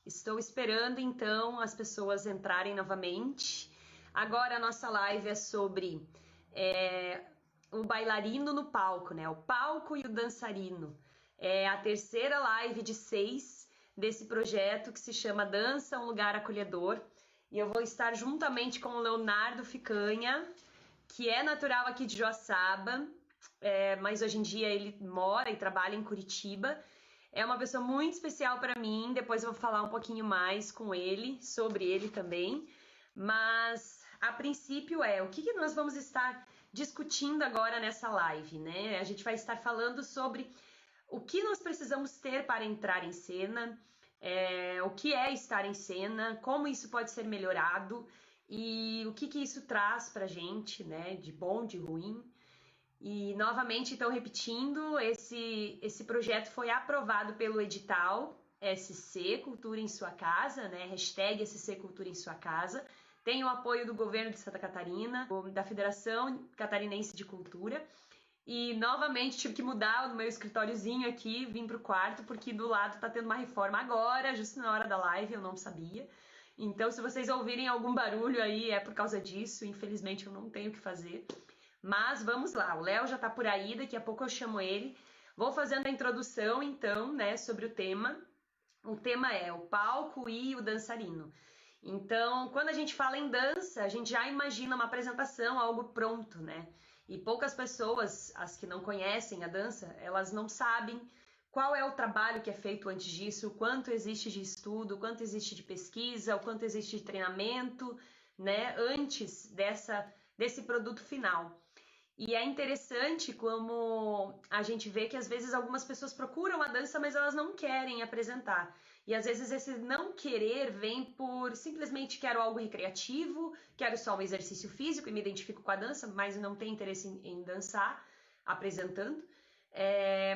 Estou esperando então as pessoas entrarem novamente. Agora a nossa live é sobre o bailarino no palco, né? O palco e o dançarino. É a terceira live de 6 desse projeto que se chama Dança, um Lugar Acolhedor. E eu vou estar juntamente com o Leonardo Ficanha, que é natural aqui de Joaçaba, mas hoje em dia ele mora e trabalha em Curitiba. É uma pessoa muito especial para mim, depois eu vou falar um pouquinho mais com ele, sobre ele também. Mas, a princípio o que nós vamos estar discutindo agora nessa live, né? A gente vai estar falando sobre o que nós precisamos ter para entrar em cena, o que é estar em cena, como isso pode ser melhorado e o que isso traz pra gente, né? De bom, de ruim. E novamente, então, repetindo, esse projeto foi aprovado pelo edital SC Cultura em Sua Casa, né? Hashtag SC Cultura em Sua Casa. Tem o apoio do governo de Santa Catarina, da Federação Catarinense de Cultura. E novamente tive que mudar o meu escritóriozinho aqui, vim pro quarto, porque do lado tá tendo uma reforma agora, justo na hora da live, eu não sabia. Então, se vocês ouvirem algum barulho aí, é por causa disso, infelizmente eu não tenho o que fazer. Mas vamos lá, o Léo já tá por aí, daqui a pouco eu chamo ele. Vou fazendo a introdução, então, né, sobre o tema. O tema é o palco e o dançarino. Então, quando a gente fala em dança, a gente já imagina uma apresentação, algo pronto, né? E poucas pessoas, as que não conhecem a dança, elas não sabem qual é o trabalho que é feito antes disso, o quanto existe de estudo, o quanto existe de pesquisa, o quanto existe de treinamento, né, antes desse produto final. E é interessante como a gente vê que às vezes algumas pessoas procuram a dança, mas elas não querem apresentar. E às vezes esse não querer vem por simplesmente quero algo recreativo, quero só um exercício físico e me identifico com a dança, mas não tenho interesse em dançar apresentando.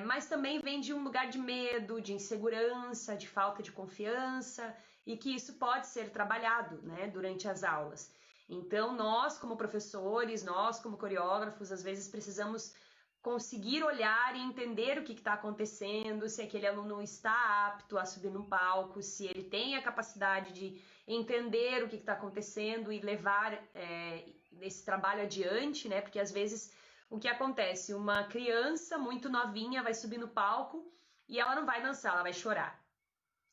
Mas também vem de um lugar de medo, de insegurança, de falta de confiança e que isso pode ser trabalhado, né, durante as aulas. Então, nós como professores, nós como coreógrafos, às vezes precisamos conseguir olhar e entender o que está acontecendo, se aquele aluno está apto a subir no palco, se ele tem a capacidade de entender o que está acontecendo e levar esse trabalho adiante, né? Porque às vezes o que acontece? Uma criança muito novinha vai subir no palco e ela não vai dançar, ela vai chorar.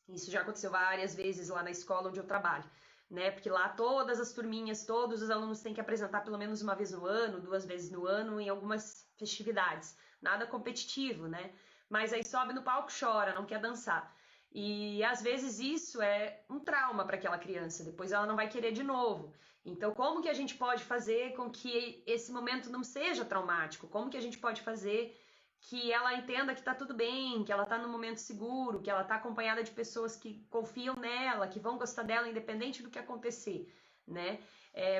Isso já aconteceu várias vezes lá na escola onde eu trabalho, né? Porque lá todas as turminhas, todos os alunos têm que apresentar pelo menos uma vez no ano, 2 vezes no ano, em algumas festividades. Nada competitivo, né? Mas aí sobe no palco, chora, não quer dançar. E às vezes isso é um trauma para aquela criança, depois ela não vai querer de novo. Então, como que a gente pode fazer com que esse momento não seja traumático? Como que a gente pode fazer que ela entenda que tá tudo bem, que ela tá num momento seguro, que ela tá acompanhada de pessoas que confiam nela, que vão gostar dela independente do que acontecer, né?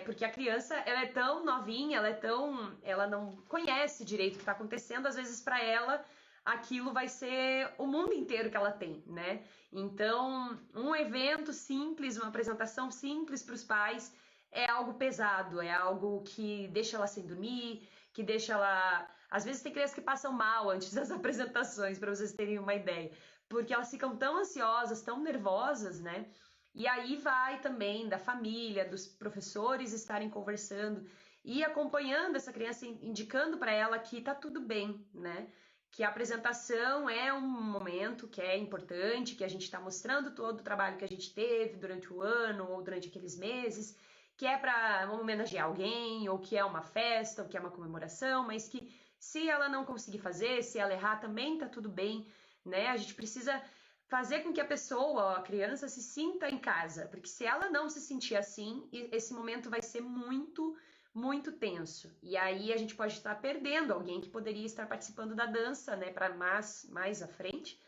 Porque a criança, ela é tão novinha, ela não conhece direito o que tá acontecendo, às vezes para ela aquilo vai ser o mundo inteiro que ela tem, né? Então, um evento simples, uma apresentação simples para os pais é algo pesado, é algo que deixa ela sem dormir, que deixa ela... Às vezes tem crianças que passam mal antes das apresentações, para vocês terem uma ideia, porque elas ficam tão ansiosas, tão nervosas, né? E aí vai também da família, dos professores estarem conversando e acompanhando essa criança, indicando para ela que tá tudo bem, né? Que a apresentação é um momento que é importante, que a gente está mostrando todo o trabalho que a gente teve durante o ano ou durante aqueles meses, que é para homenagear alguém, ou que é uma festa, ou que é uma comemoração, mas que se ela não conseguir fazer, se ela errar, também tá tudo bem, né? A gente precisa fazer com que a pessoa, a criança, se sinta em casa, porque se ela não se sentir assim, esse momento vai ser muito, muito tenso. E aí a gente pode estar perdendo alguém que poderia estar participando da dança, né, para mais à frente.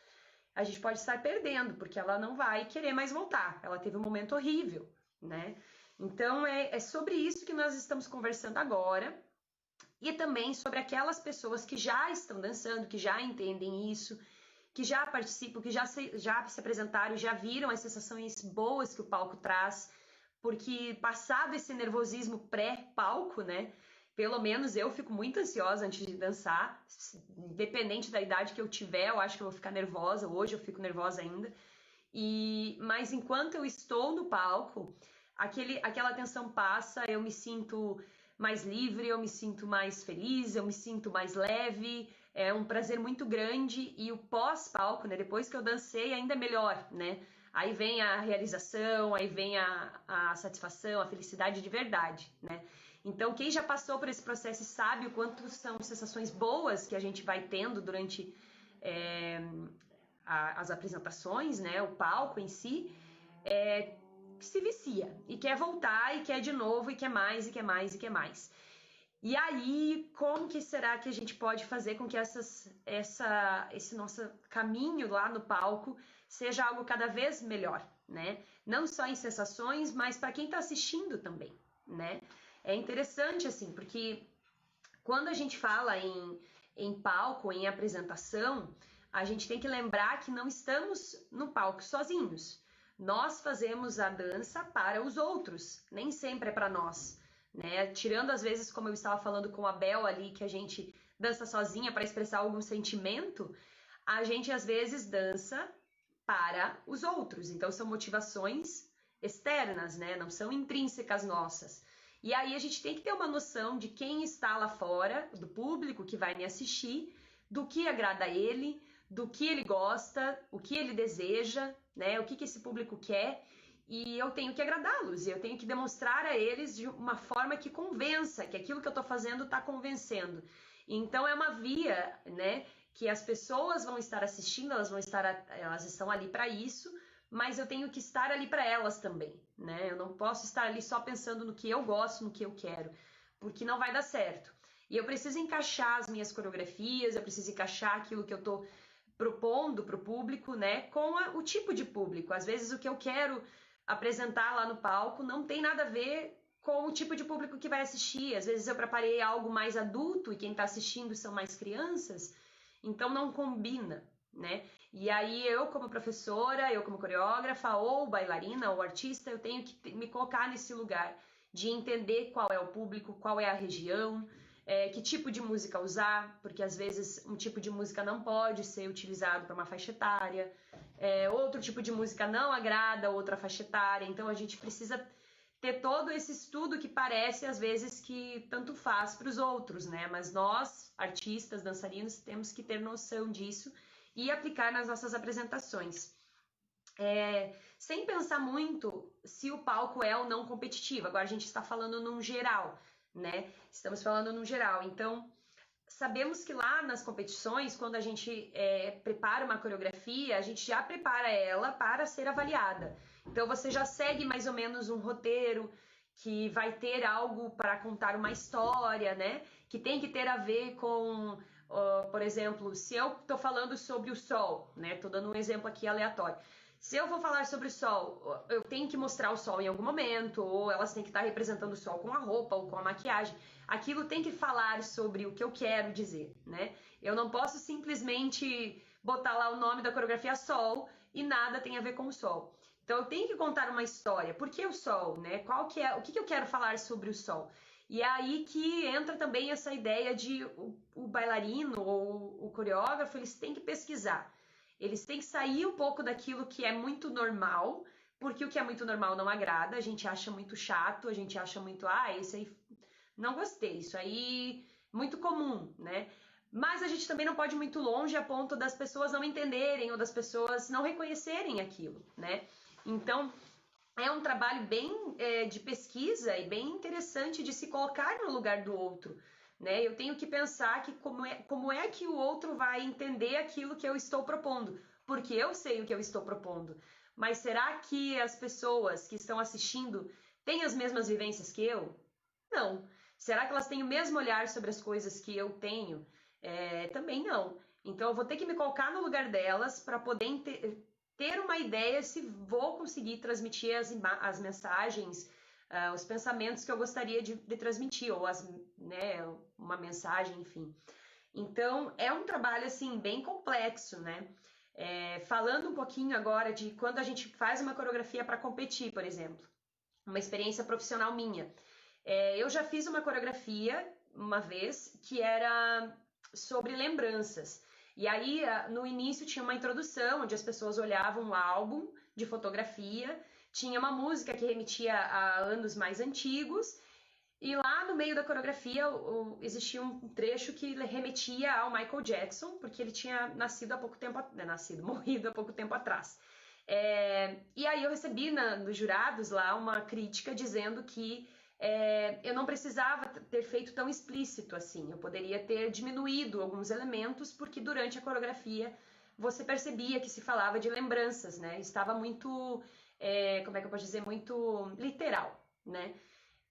A gente pode estar perdendo, porque ela não vai querer mais voltar. Ela teve um momento horrível, né? Então, é sobre isso que nós estamos conversando agora e também sobre aquelas pessoas que já estão dançando, que já entendem isso, que já participam, que já se apresentaram, já viram as sensações boas que o palco traz, porque passado esse nervosismo pré-palco, né, pelo menos eu fico muito ansiosa antes de dançar, independente da idade que eu tiver, eu acho que eu vou ficar nervosa, hoje eu fico nervosa ainda. Mas enquanto eu estou no palco, aquela tensão passa, eu me sinto mais livre, eu me sinto mais feliz, eu me sinto mais leve, é um prazer muito grande e o pós-palco, né, depois que eu dancei, ainda é melhor, né? Aí vem a realização, aí vem a satisfação, a felicidade de verdade, né? Então, quem já passou por esse processo sabe o quanto são sensações boas que a gente vai tendo durante as apresentações, né? O palco em si, que se vicia e quer voltar e quer de novo e quer mais e quer mais e quer mais. E aí, como que será que a gente pode fazer com que esse nosso caminho lá no palco seja algo cada vez melhor, né? Não só em sensações, mas para quem está assistindo também, né? É interessante, assim, porque quando a gente fala em palco, em apresentação, a gente tem que lembrar que não estamos no palco sozinhos. Nós fazemos a dança para os outros, nem sempre é para nós, né? Tirando às vezes, como eu estava falando com a Bel ali, que a gente dança sozinha para expressar algum sentimento, a gente às vezes dança para os outros. Então são motivações externas, né? Não são intrínsecas nossas. E aí a gente tem que ter uma noção de quem está lá fora, do público que vai me assistir, do que agrada a ele, do que ele gosta, o que ele deseja, né? O que esse público quer. E eu tenho que agradá-los, eu tenho que demonstrar a eles de uma forma que convença, que aquilo que eu estou fazendo está convencendo. Então é uma via, né, que as pessoas vão estar assistindo, elas estão ali para isso, mas eu tenho que estar ali para elas também, né? Eu não posso estar ali só pensando no que eu gosto, no que eu quero, porque não vai dar certo. E eu preciso encaixar as minhas coreografias, eu preciso encaixar aquilo que eu estou propondo para o público, né, com o tipo de público. Às vezes o que eu quero apresentar lá no palco não tem nada a ver com o tipo de público que vai assistir. Às vezes eu preparei algo mais adulto e quem está assistindo são mais crianças, então não combina, né? E aí eu como professora, eu como coreógrafa ou bailarina ou artista, eu tenho que me colocar nesse lugar de entender qual é o público, qual é a região, que tipo de música usar, porque às vezes um tipo de música não pode ser utilizado para uma faixa etária, outro tipo de música não agrada outra faixa etária, então a gente precisa ter todo esse estudo que parece às vezes que tanto faz para os outros, né? Mas nós, artistas, dançarinos, temos que ter noção disso e aplicar nas nossas apresentações. Sem pensar muito se o palco é ou não competitivo. Agora a gente está falando num geral, né? Estamos falando num geral. Então, sabemos que lá nas competições, quando a gente prepara uma coreografia, a gente já prepara ela para ser avaliada. Então, você já segue mais ou menos um roteiro que vai ter algo para contar uma história, né? Que tem que ter a ver com, por exemplo, se eu estou falando sobre o sol, né? Estou dando um exemplo aqui aleatório. Se eu vou falar sobre o sol, eu tenho que mostrar o sol em algum momento, ou elas têm que estar representando o sol com a roupa ou com a maquiagem. Aquilo tem que falar sobre o que eu quero dizer, né? Eu não posso simplesmente botar lá o nome da coreografia sol e nada tem a ver com o sol. Então eu tenho que contar uma história. Por que o sol, né? O que eu quero falar sobre o sol? E é aí que entra também essa ideia de o bailarino ou o coreógrafo, eles têm que pesquisar. Eles têm que sair um pouco daquilo que é muito normal, porque o que é muito normal não agrada, a gente acha muito chato, a gente acha muito, isso aí não gostei, isso aí muito comum, né? Mas a gente também não pode ir muito longe a ponto das pessoas não entenderem ou das pessoas não reconhecerem aquilo, né? Então, é um trabalho bem de pesquisa e bem interessante de se colocar no lugar do outro, né? Eu tenho que pensar que como é que o outro vai entender aquilo que eu estou propondo, porque eu sei o que eu estou propondo. Mas será que as pessoas que estão assistindo têm as mesmas vivências que eu? Não. Será que elas têm o mesmo olhar sobre as coisas que eu tenho? Também não. Então eu vou ter que me colocar no lugar delas para poder ter uma ideia se vou conseguir transmitir as mensagens, os pensamentos que eu gostaria de transmitir, ou né, uma mensagem, enfim. Então, é um trabalho, assim, bem complexo, né? Falando um pouquinho agora de quando a gente faz uma coreografia para competir, por exemplo. Uma experiência profissional minha. Eu já fiz uma coreografia, uma vez, que era sobre lembranças. E aí, no início, tinha uma introdução, onde as pessoas olhavam o álbum de fotografia, tinha uma música que remetia a anos mais antigos, e lá no meio da coreografia existia um trecho que remetia ao Michael Jackson, porque ele tinha nascido há pouco tempo, morrido há pouco tempo atrás. E aí eu recebi nos jurados lá uma crítica dizendo que eu não precisava ter feito tão explícito assim, eu poderia ter diminuído alguns elementos, porque durante a coreografia você percebia que se falava de lembranças, né? Estava muito, como é que eu posso dizer, muito literal, né?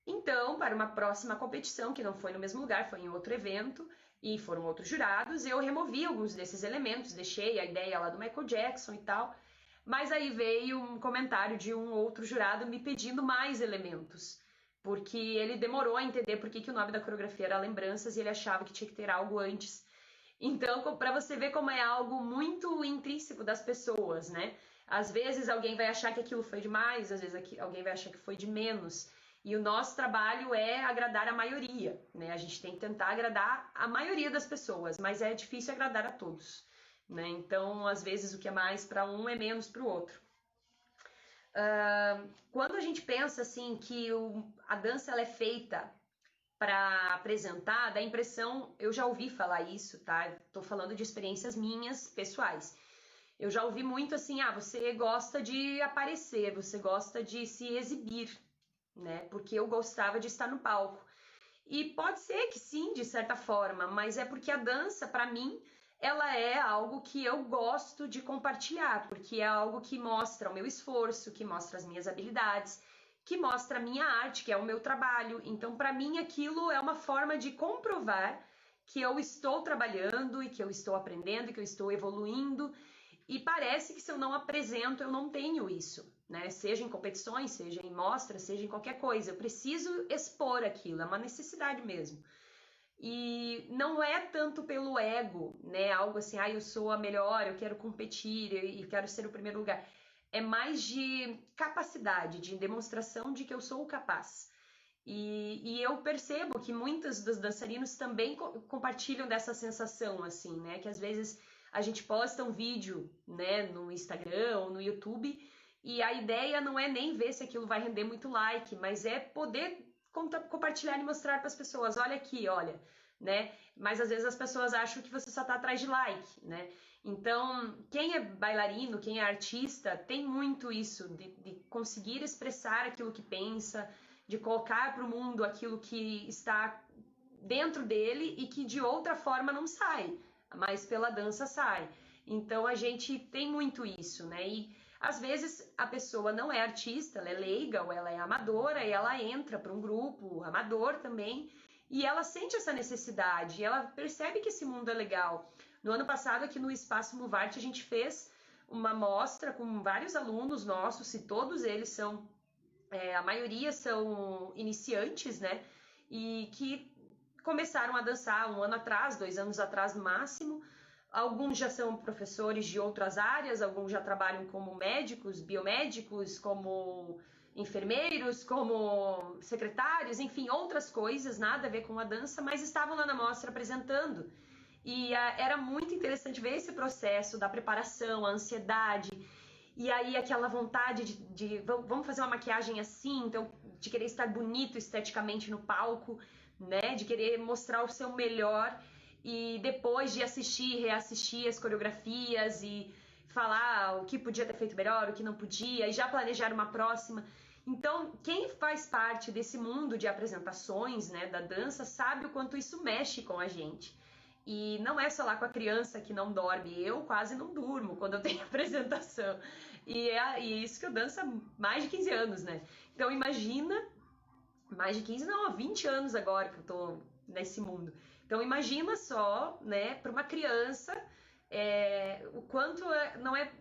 Então, para uma próxima competição, que não foi no mesmo lugar, foi em outro evento, e foram outros jurados, eu removi alguns desses elementos, deixei a ideia lá do Michael Jackson e tal, mas aí veio um comentário de um outro jurado me pedindo mais elementos, porque ele demorou a entender por que o nome da coreografia era Lembranças e ele achava que tinha que ter algo antes. Então, para você ver como é algo muito intrínseco das pessoas, né? Às vezes alguém vai achar que aquilo foi demais, às vezes alguém vai achar que foi de menos. E o nosso trabalho é agradar a maioria, né? A gente tem que tentar agradar a maioria das pessoas, mas é difícil agradar a todos, né? Então, às vezes, o que é mais para um é menos para o outro. Quando a gente pensa assim que a dança ela é feita para apresentar, dá a impressão, eu já ouvi falar isso, tá? Estou falando de experiências minhas, pessoais. Eu já ouvi muito assim, você gosta de aparecer, você gosta de se exibir, né? Porque eu gostava de estar no palco. E pode ser que sim, de certa forma, mas é porque a dança, para mim, ela é algo que eu gosto de compartilhar, porque é algo que mostra o meu esforço, que mostra as minhas habilidades, que mostra a minha arte, que é o meu trabalho. Então, para mim, aquilo é uma forma de comprovar que eu estou trabalhando e que eu estou aprendendo e que eu estou evoluindo. E parece que se eu não apresento, eu não tenho isso, né? Seja em competições, seja em mostras, seja em qualquer coisa. Eu preciso expor aquilo, é uma necessidade mesmo. E não é tanto pelo ego, né? Algo assim, eu sou a melhor, eu quero competir e quero ser o primeiro lugar. É mais de capacidade, de demonstração de que eu sou capaz. E eu percebo que muitos dos dançarinos também compartilham dessa sensação, assim, né? Que às vezes a gente posta um vídeo, né, no Instagram ou no YouTube, e a ideia não é nem ver se aquilo vai render muito like, mas é poder compartilhar e mostrar para as pessoas, olha aqui, olha, né? Mas às vezes as pessoas acham que você só tá atrás de like, né? Então, quem é bailarino, quem é artista, tem muito isso de conseguir expressar aquilo que pensa, de colocar para o mundo aquilo que está dentro dele e que de outra forma não sai, mas pela dança sai. Então a gente tem muito isso, né? E às vezes a pessoa não é artista, ela é leiga ou ela é amadora e ela entra para um grupo amador também e ela sente essa necessidade, ela percebe que esse mundo é legal. No ano passado aqui no Espaço Muvarte a gente fez uma mostra com vários alunos nossos e todos eles são, a maioria são iniciantes, né? E que começaram a dançar 1 ano atrás, 2 anos atrás no máximo. Alguns já são professores de outras áreas, alguns já trabalham como médicos, biomédicos, como enfermeiros, como secretários, enfim, outras coisas, nada a ver com a dança, mas estavam lá na mostra apresentando. E era muito interessante ver esse processo da preparação, a ansiedade, e aí aquela vontade de vamos fazer uma maquiagem assim, então de querer estar bonito esteticamente no palco, né, de querer mostrar o seu melhor e depois de assistir e reassistir as coreografias e falar o que podia ter feito melhor, o que não podia e já planejar uma próxima. Então, quem faz parte desse mundo de apresentações, né, da dança, sabe o quanto isso mexe com a gente. E não é só lá com a criança que não dorme, eu quase não durmo quando eu tenho apresentação. E é isso que eu danço há mais de 15 anos, né? Então imagina, mais de 15 não, há 20 anos agora que eu tô nesse mundo. Então imagina só, né, para uma criança, o quanto não é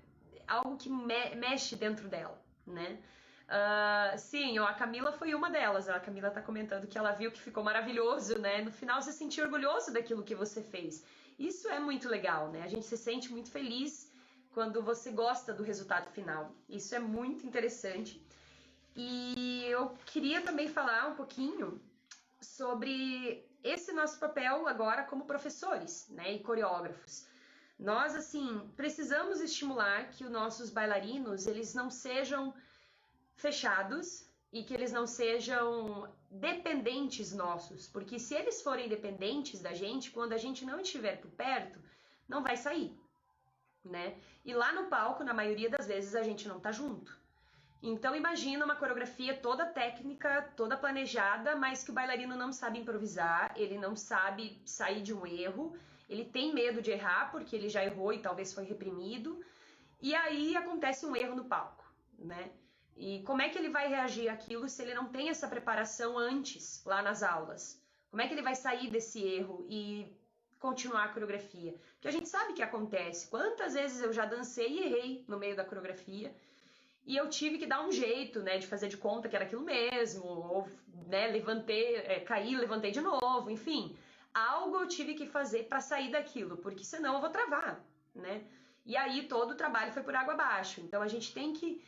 algo que mexe dentro dela, né? Sim, a Camila foi uma delas. A Camila tá comentando que ela viu que ficou maravilhoso, né? No final você se sentiu orgulhoso daquilo que você fez. Isso é muito legal, né? A gente se sente muito feliz quando você gosta do resultado final. Isso é muito interessante. E eu queria também falar um pouquinho sobre esse nosso papel agora como professores, né, e coreógrafos. Nós, assim, precisamos estimular que os nossos bailarinos, eles não sejam fechados e que eles não sejam dependentes nossos, porque se eles forem dependentes da gente, quando a gente não estiver por perto, não vai sair, né? E lá no palco, na maioria das vezes, a gente não tá junto. Então imagina uma coreografia toda técnica, toda planejada, mas que o bailarino não sabe improvisar, ele não sabe sair de um erro, ele tem medo de errar porque ele já errou e talvez foi reprimido, e aí acontece um erro no palco, né? E como é que ele vai reagir àquilo se ele não tem essa preparação antes, lá nas aulas? Como é que ele vai sair desse erro e continuar a coreografia? Porque a gente sabe que acontece. Quantas vezes eu já dancei e errei no meio da coreografia e eu tive que dar um jeito, né, de fazer de conta que era aquilo mesmo, ou, né, caí, levantei de novo, enfim. Algo eu tive que fazer para sair daquilo, porque senão eu vou travar, né? E aí todo o trabalho foi por água abaixo. Então a gente tem que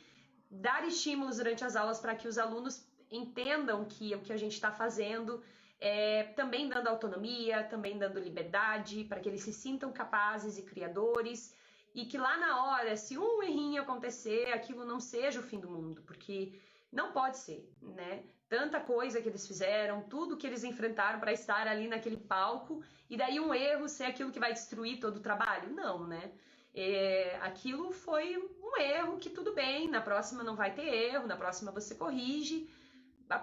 dar estímulos durante as aulas para que os alunos entendam que o que a gente está fazendo é também dando autonomia, também dando liberdade, para que eles se sintam capazes e criadores, e que lá na hora, se um errinho acontecer, aquilo não seja o fim do mundo, porque não pode ser, né? Tanta coisa que eles fizeram, tudo que eles enfrentaram para estar ali naquele palco, e daí um erro ser aquilo que vai destruir todo o trabalho? Não, né? Aquilo foi um erro que tudo bem, na próxima não vai ter erro, na próxima você corrige,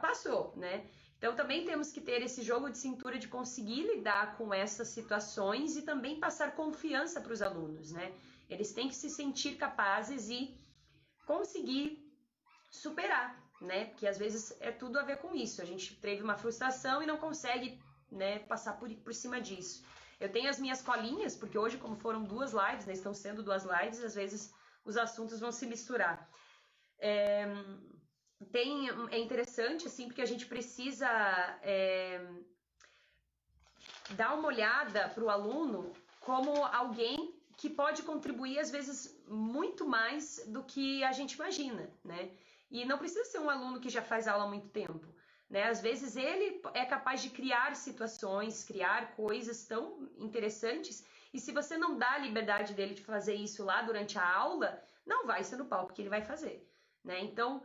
passou, né? Então também temos que ter esse jogo de cintura de conseguir lidar com essas situações e também passar confiança para os alunos, né? Eles têm que se sentir capazes e conseguir superar, né? Porque às vezes é tudo a ver com isso. A gente teve uma frustração e não consegue, né, passar por cima disso. Eu tenho as minhas colinhas, porque hoje, como foram 2 lives, né, estão sendo 2 lives, às vezes os assuntos vão se misturar. É interessante, assim, porque a gente precisa dar uma olhada para o aluno como alguém que pode contribuir, às vezes, muito mais do que a gente imagina, né? E não precisa ser um aluno que já faz aula há muito tempo, né? Às vezes ele é capaz de criar situações, criar coisas tão interessantes, e se você não dá a liberdade dele de fazer isso lá durante a aula, não vai ser no palco que ele vai fazer, né? Então,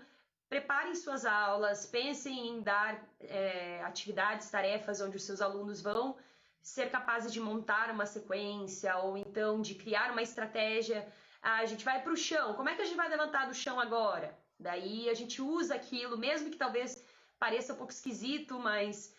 preparem suas aulas, pensem em dar atividades, tarefas onde os seus alunos vão ser capazes de montar uma sequência ou então de criar uma estratégia. A gente vai para o chão, como é que a gente vai levantar do chão agora? Daí a gente usa aquilo, mesmo que talvez pareça um pouco esquisito, mas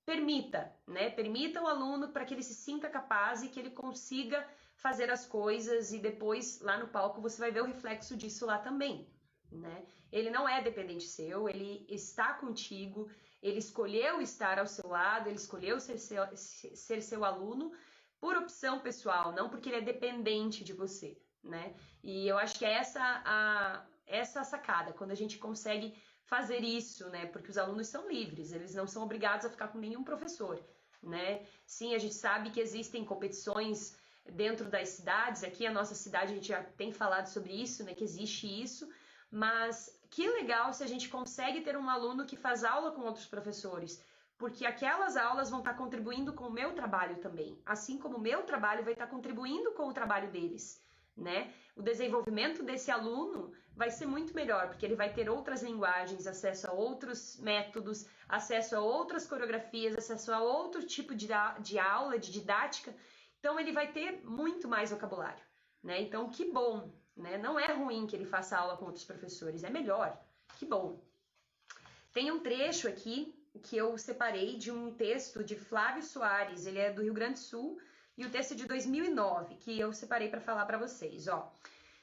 permita, né? Permita o aluno para que ele se sinta capaz e que ele consiga fazer as coisas, e depois lá no palco você vai ver o reflexo disso lá também, né? Ele não é dependente seu, ele está contigo, ele escolheu estar ao seu lado, ele escolheu ser seu aluno por opção pessoal, não porque ele é dependente de você, né? E eu acho que é essa a sacada, quando a gente consegue fazer isso, né? Porque os alunos são livres, eles não são obrigados a ficar com nenhum professor, né? Sim, a gente sabe que existem competições dentro das cidades, aqui a nossa cidade a gente já tem falado sobre isso, né? Que existe isso, mas que legal se a gente consegue ter um aluno que faz aula com outros professores, porque aquelas aulas vão estar contribuindo com o meu trabalho também, assim como o meu trabalho vai estar contribuindo com o trabalho deles, né? O desenvolvimento desse aluno vai ser muito melhor, porque ele vai ter outras linguagens, acesso a outros métodos, acesso a outras coreografias, acesso a outro tipo de aula, de didática, então ele vai ter muito mais vocabulário, né? Então, que bom, né? Não é ruim que ele faça aula com outros professores, é melhor, que bom. Tem um trecho aqui que eu separei de um texto de Flávio Soares, ele é do Rio Grande do Sul, e o texto é de 2009, que eu separei para falar para vocês, ó.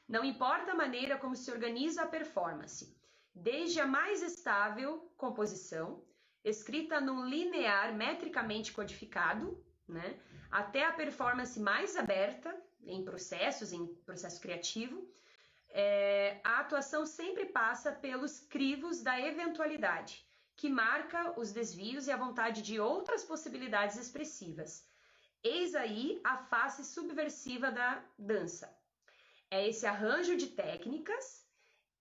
Não importa a maneira como se organiza a performance, desde a mais estável composição, escrita num linear metricamente codificado, né, até a performance mais aberta, em processo criativo, a atuação sempre passa pelos crivos da eventualidade, que marca os desvios e a vontade de outras possibilidades expressivas. Eis aí a face subversiva da dança. É esse arranjo de técnicas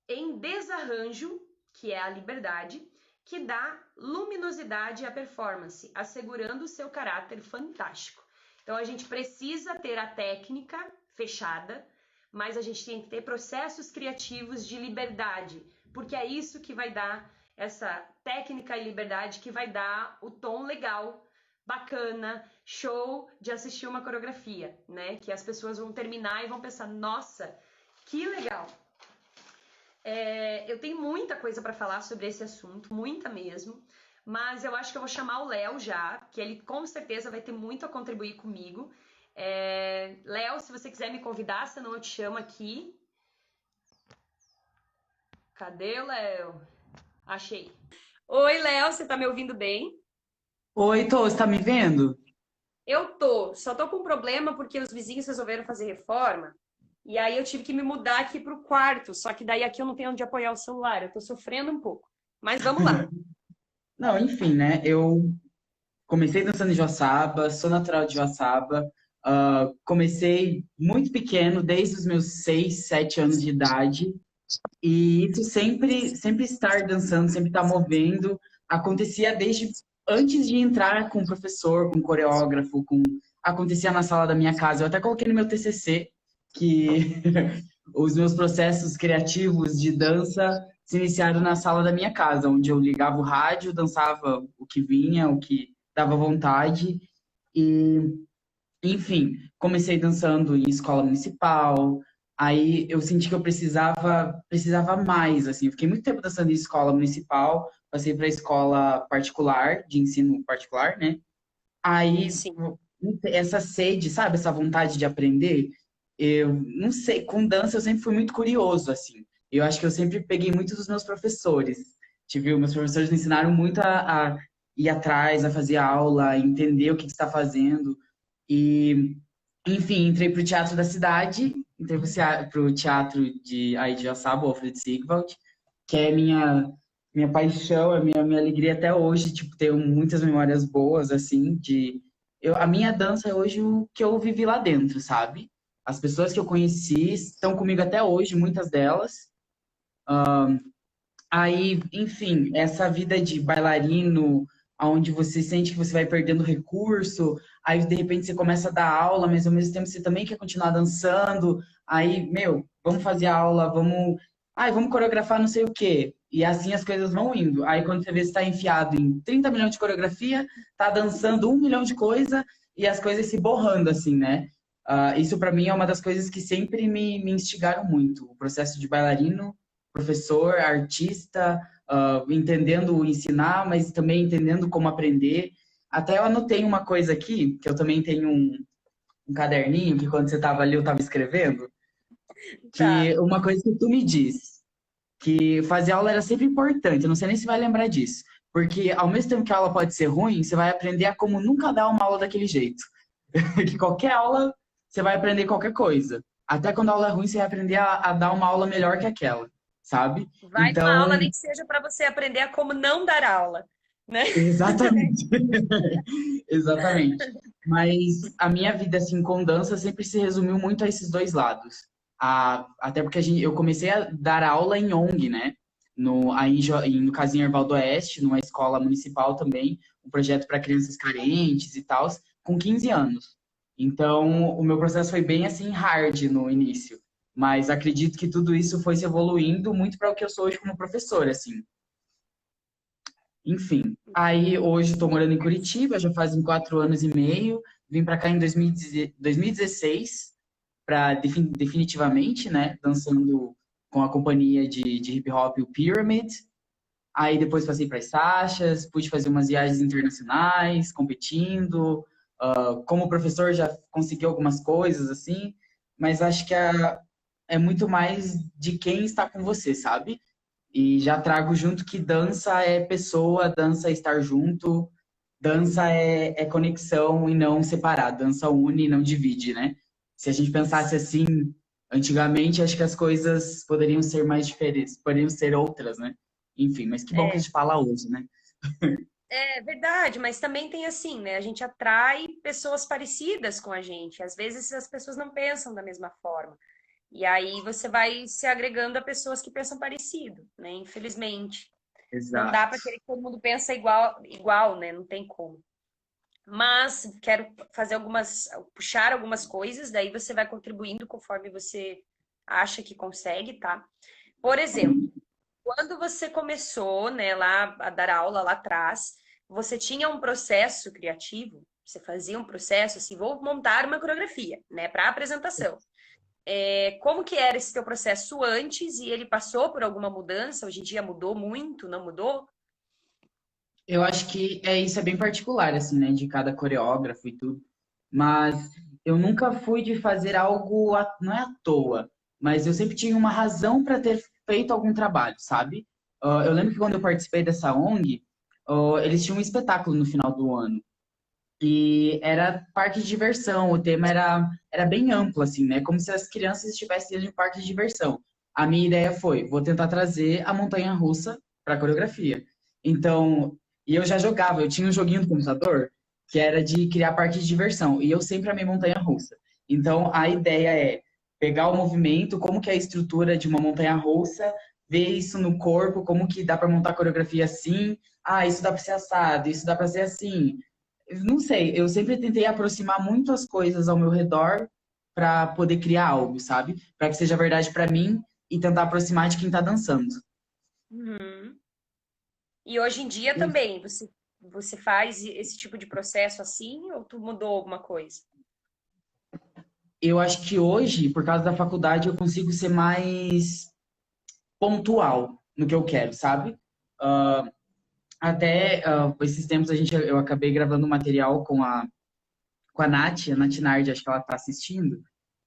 em desarranjo, que é a liberdade, que dá luminosidade à performance, assegurando o seu caráter fantástico. Então a gente precisa ter a técnica fechada, mas a gente tem que ter processos criativos de liberdade, porque é isso que vai dar essa técnica e liberdade que vai dar o tom legal, bacana, show de assistir uma coreografia, né? Que as pessoas vão terminar e vão pensar, nossa, que legal! Eu tenho muita coisa para falar sobre esse assunto, muita mesmo, mas eu acho que eu vou chamar o Léo já, que ele com certeza vai ter muito a contribuir comigo. Léo, se você quiser me convidar, senão eu te chamo aqui. Cadê o Léo? Achei. Oi, Léo, você tá me ouvindo bem? Oi, Tô, você tá me vendo? Só tô com um problema porque os vizinhos resolveram fazer reforma e aí eu tive que me mudar aqui pro quarto, só que daí aqui eu não tenho onde apoiar o celular, eu tô sofrendo um pouco. Mas vamos lá. Não, enfim, né? Eu comecei dançando em Joaçaba, sou natural de Joaçaba. Comecei muito pequeno, desde os meus 6, 7 anos de idade. E isso sempre estar dançando, sempre estar movendo, acontecia desde antes de entrar com o professor, com o coreógrafo, acontecia na sala da minha casa. Eu até coloquei no meu TCC que os meus processos criativos de dança se iniciaram na sala da minha casa, onde eu ligava o rádio, dançava o que vinha, o que dava vontade. E, enfim, comecei dançando em escola municipal. Aí eu senti que eu precisava mais, assim. Eu fiquei muito tempo dançando em escola municipal, passei para escola particular, de ensino particular, né? Aí Sim. essa sede, sabe, essa vontade de aprender, eu não sei, com dança eu sempre fui muito curioso, assim. Eu acho que eu sempre peguei muito dos meus professores. Tive, meus professores me ensinaram muito a ir atrás, a fazer aula, a entender o que está fazendo. E, enfim, entrei para o Teatro da Cidade, entrei para o Teatro de Joaçaba, o Alfred Sigvald, que é minha paixão, é minha alegria até hoje, tipo, tenho muitas memórias boas, assim, a minha dança é hoje o que eu vivi lá dentro, sabe? As pessoas que eu conheci estão comigo até hoje, muitas delas. Aí, enfim, essa vida de bailarino, onde você sente que você vai perdendo recurso, aí de repente você começa a dar aula, mas ao mesmo tempo você também quer continuar dançando. Aí, meu, vamos fazer aula, vamos coreografar não sei o quê. E assim as coisas vão indo. Aí quando você vê, você está enfiado em 30 milhões de coreografia, tá dançando 1 milhão de coisa e as coisas se borrando, assim, né? Isso para mim é uma das coisas que sempre me instigaram muito. O processo de bailarino, professor, artista, entendendo ensinar, mas também entendendo como aprender. Até eu anotei uma coisa aqui, que eu também tenho um caderninho, que quando você estava ali eu estava escrevendo, Tá. que uma coisa que tu me diz, que fazer aula era sempre importante, eu não sei nem se vai lembrar disso, porque ao mesmo tempo que a aula pode ser ruim, você vai aprender a como nunca dar uma aula daquele jeito. Que qualquer aula, você vai aprender qualquer coisa. Até quando a aula é ruim, você vai aprender a dar uma aula melhor que aquela, sabe? Vai numa aula, Então, nem que seja para você aprender a como não dar aula, né? exatamente. Exatamente. Mas a minha vida assim com dança sempre se resumiu muito a esses dois lados. Até porque eu comecei a dar aula em ONG, né? No caso em Erval do Oeste, numa escola municipal também, um projeto para crianças carentes e tal, com 15 anos. Então, o meu processo foi bem assim hard no início, mas acredito que tudo isso foi se evoluindo muito para o que eu sou hoje como professor, assim. Enfim, aí hoje estou morando em Curitiba, já fazem 4 anos e meio. Vim para cá em 2016, para definitivamente, né, dançando com a companhia de hip hop, o Pyramid. Aí depois passei para as Sachas, pude fazer umas viagens internacionais, competindo. Como professor já consegui algumas coisas assim, mas acho que é muito mais de quem está com você, sabe? E já trago junto que dança é pessoa, dança é estar junto, dança é conexão e não separar, dança une e não divide, né? Se a gente pensasse assim, antigamente, acho que as coisas poderiam ser mais diferentes, poderiam ser outras, né? Enfim, mas que bom que a É, gente fala hoje, né? é verdade, mas também tem assim, né? A gente atrai pessoas parecidas com a gente. Às vezes as pessoas não pensam da mesma forma. E aí você vai se agregando a pessoas que pensam parecido, né? Infelizmente. Não dá Exato. para querer que todo mundo pensa igual, igual, né? Não tem como. mas quero puxar algumas coisas, daí você vai contribuindo conforme você acha que consegue, tá? Por exemplo, quando você começou, né, lá a dar aula lá atrás, você tinha um processo criativo? Você fazia um processo assim, vou montar uma coreografia, né, para apresentação. Como que era esse teu processo antes e ele passou por alguma mudança? Hoje em dia mudou muito, não mudou? Eu acho que isso é bem particular, assim, né, de cada coreógrafo e tudo. Mas eu nunca fui de fazer algo, não é à toa, mas eu sempre tinha uma razão para ter feito algum trabalho, sabe? Eu lembro que quando eu participei dessa ONG, eles tinham um espetáculo no final do ano. E era parque de diversão, o tema era bem amplo, assim, né? Como se as crianças estivessem dentro de um parque de diversão. A minha ideia foi, vou tentar trazer a montanha-russa para a coreografia. Então, e eu já jogava, eu tinha um joguinho no computador que era de criar parque de diversão, e eu sempre amei montanha-russa. Então, a ideia é pegar o movimento, como que é a estrutura de uma montanha-russa, ver isso no corpo, como que dá para montar a coreografia assim, isso dá para ser assado, isso dá para ser assim. Não sei, eu sempre tentei aproximar muito as coisas ao meu redor para poder criar algo, sabe? Para que seja verdade para mim e tentar aproximar de quem tá dançando. Uhum. E hoje em dia também, você faz esse tipo de processo assim ou tu mudou alguma coisa? Eu acho que hoje, por causa da faculdade, eu consigo ser mais pontual no que eu quero, sabe? Ah, esses tempos eu acabei gravando um material com a Nath Nardi, acho que ela tá assistindo.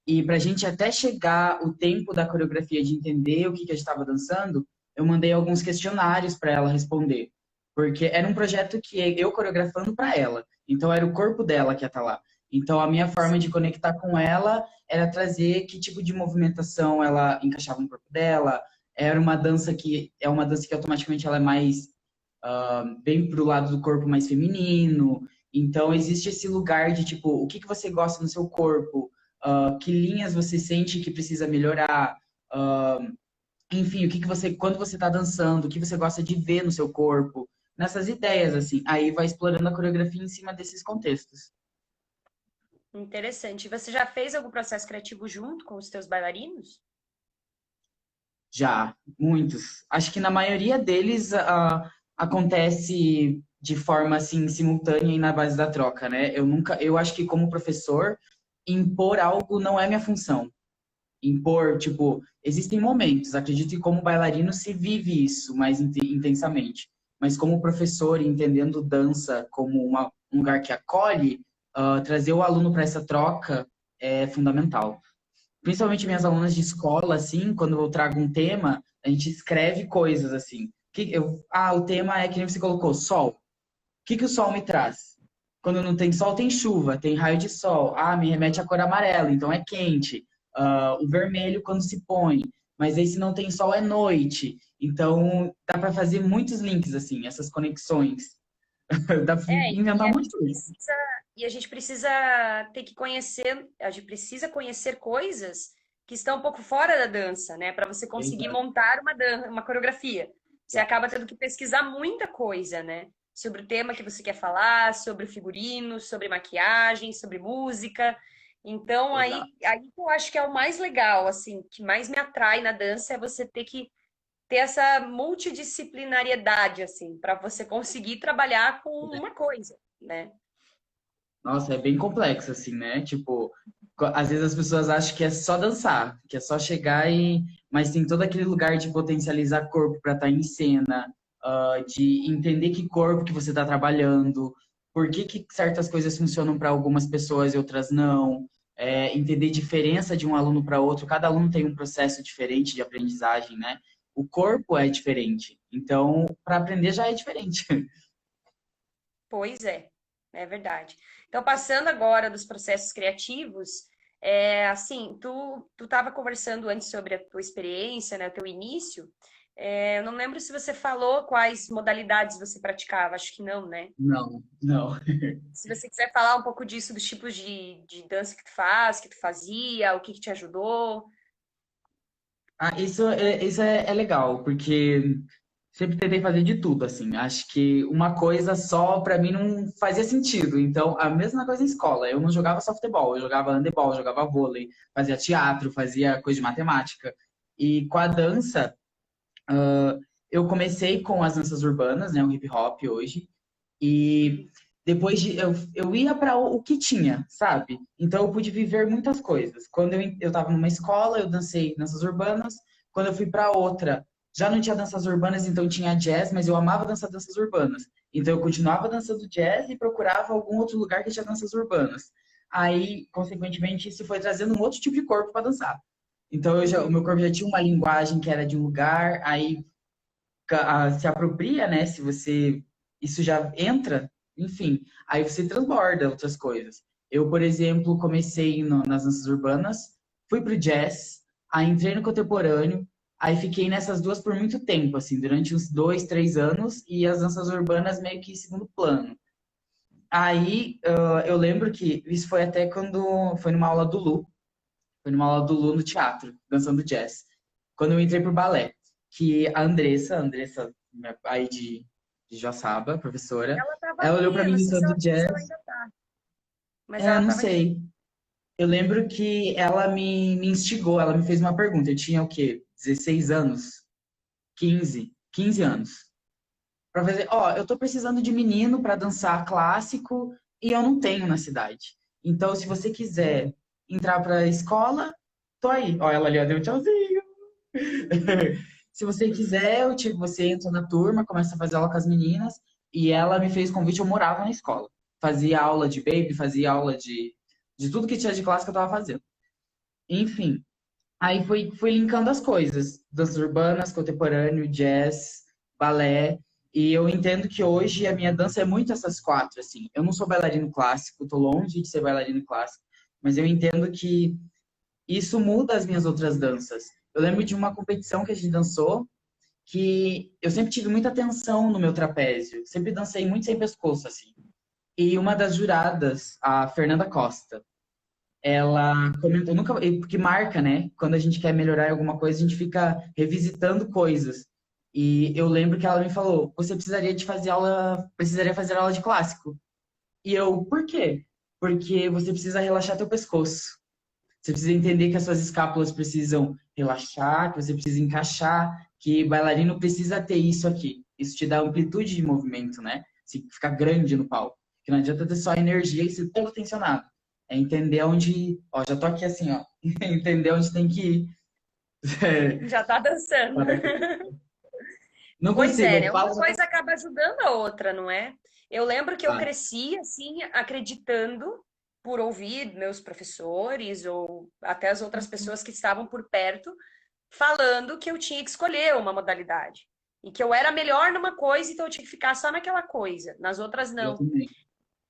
E para a gente até chegar o tempo da coreografia de entender o que, que a gente estava dançando, eu mandei alguns questionários para ela responder. Porque era um projeto que eu coreografando para ela. Então era o corpo dela que ia estar lá. Então a minha forma de conectar com ela era trazer que tipo de movimentação ela encaixava no corpo dela. Era uma dança que é uma dança que automaticamente ela é mais bem pro lado do corpo mais feminino. Então existe esse lugar de tipo, o que que você gosta no seu corpo? Que linhas você sente que precisa melhorar, uh, enfim, o que que você, quando você está dançando, o que você gosta de ver no seu corpo, nessas ideias, assim, aí vai explorando a coreografia em cima desses contextos. Interessante. Você já fez algum processo criativo junto com os teus bailarinos? Já, muitos. Acho que na maioria deles acontece de forma assim simultânea e na base da troca, né? Eu acho que como professor, impor algo não é minha função. Impor, tipo, existem momentos, acredito que como bailarino se vive isso mais intensamente, mas como professor, entendendo dança como um lugar que acolhe, trazer o aluno para essa troca é fundamental. Principalmente minhas Uhum. alunas de escola, assim, quando eu trago um tema, a gente escreve coisas assim. O tema é que nem você colocou, sol. O que que o sol me traz? Quando não tem sol, tem chuva, tem raio de sol. Me remete à cor amarela, então é quente. O vermelho quando se põe. Mas aí se não tem sol, é noite. Então dá para fazer muitos links, assim, essas conexões. Dá para E inventar a um monte de gente coisa. precisa, e a gente precisa ter que conhecer, a gente precisa conhecer coisas que estão um pouco fora da dança, né? Para você conseguir Exato. montar uma coreografia. Você acaba tendo que pesquisar muita coisa, né? Sobre o tema que você quer falar, sobre o figurino, sobre maquiagem, sobre música. Então, Exato. aí eu acho que é o mais legal, assim, que mais me atrai na dança é você ter que ter essa multidisciplinariedade, assim, para você conseguir trabalhar com uma coisa, né? Nossa, é bem complexo, assim, né? Tipo, às vezes as pessoas acham que é só dançar, que é só chegar e. Mas tem todo aquele lugar de potencializar corpo para estar em cena, de entender que corpo que você está trabalhando, por que que certas coisas funcionam para algumas pessoas e outras não, entender diferença de um aluno para outro. Cada aluno tem um processo diferente de aprendizagem, né? O corpo é diferente. Então, para aprender já é diferente. Pois é verdade. Então, passando agora dos processos criativos, assim, tu estava conversando antes sobre a tua experiência, né, o teu início. Eu não lembro se você falou quais modalidades você praticava, acho que não, né? Não, não. Se você quiser falar um pouco disso, dos tipos de dança que tu faz, que tu fazia, o que que te ajudou. Isso é legal, porque sempre tentei fazer de tudo, assim. Acho que uma coisa só pra mim não fazia sentido. Então, a mesma coisa em escola. Eu não jogava só futebol, eu jogava handebol, jogava vôlei, fazia teatro, fazia coisa de matemática. E com a dança, eu comecei com as danças urbanas, né, o hip hop hoje. E depois eu ia para o que tinha, sabe? Então eu pude viver muitas coisas. Quando eu tava numa escola, eu dancei danças urbanas. Quando eu fui para outra, já não tinha danças urbanas, então tinha jazz, mas eu amava dançar danças urbanas. Então eu continuava dançando jazz e procurava algum outro lugar que tinha danças urbanas. Aí, consequentemente, isso foi trazendo um outro tipo de corpo para dançar. Então o meu Uhum. corpo já tinha uma linguagem que era de um lugar, aí se apropria, né? Se você isso já entra, enfim, aí você transborda outras coisas. Eu, por exemplo, comecei nas danças urbanas, fui pro jazz, aí entrei no contemporâneo, aí fiquei nessas duas por muito tempo, assim, durante uns 2, 3 anos, e as danças urbanas meio que em segundo plano. Aí eu lembro que isso foi até quando foi numa aula do Lu, foi numa aula do Lu no teatro, dançando jazz. Quando eu entrei pro balé, que a Andressa aí de Joaçaba, professora, Ela estava ela olhou aqui, pra eu mim não sei se dançando ela, se ela jazz. ainda tá, mas É, ela não estava aqui. sei. Eu lembro que ela me instigou, ela me fez uma pergunta. Eu tinha o quê? 16 anos? 15 anos. Pra fazer, ó, eu tô precisando de menino pra dançar clássico e eu não tenho na cidade. Então, se você quiser entrar pra escola, tô aí. Ó, ela ali, ó, deu um tchauzinho. Se você quiser, você entra na turma, começa a fazer aula com as meninas. E ela me fez convite, eu morava na escola. Fazia aula de baby, fazia aula de tudo que tinha de classe que eu tava fazendo. Enfim, aí fui linkando as coisas. Danças urbanas, contemporâneo, jazz, balé. E eu entendo que hoje a minha dança é muito essas quatro, assim. Eu não sou bailarino clássico, tô longe de ser bailarino clássico. Mas eu entendo que isso muda as minhas outras danças. Eu lembro de uma competição que a gente dançou, que eu sempre tive muita tensão no meu trapézio. Sempre dancei muito sem pescoço, assim. E uma das juradas, a Fernanda Costa, ela comentou, nunca, porque marca, né? Quando a gente quer melhorar em alguma coisa, a gente fica revisitando coisas. E eu lembro que ela me falou, você precisaria fazer aula de clássico. E eu, por quê? Porque você precisa relaxar teu pescoço. Você precisa entender que as suas escápulas precisam relaxar, que você precisa encaixar, que bailarino precisa ter isso aqui. Isso te dá amplitude de movimento, né? Se ficar grande no palco. Que não adianta ter só energia e ser todo tensionado. É entender onde. Ó, já tô aqui assim, ó. Entender onde tem que ir. Já tá dançando. Não Pois consigo, é, eu né? Uma falo. coisa acaba ajudando a outra, não é? Eu lembro que eu Ah, cresci assim, acreditando por ouvir meus professores ou até as outras pessoas que estavam por perto falando que eu tinha que escolher uma modalidade e que eu era melhor numa coisa, então eu tinha que ficar só naquela coisa, nas outras eu não. também.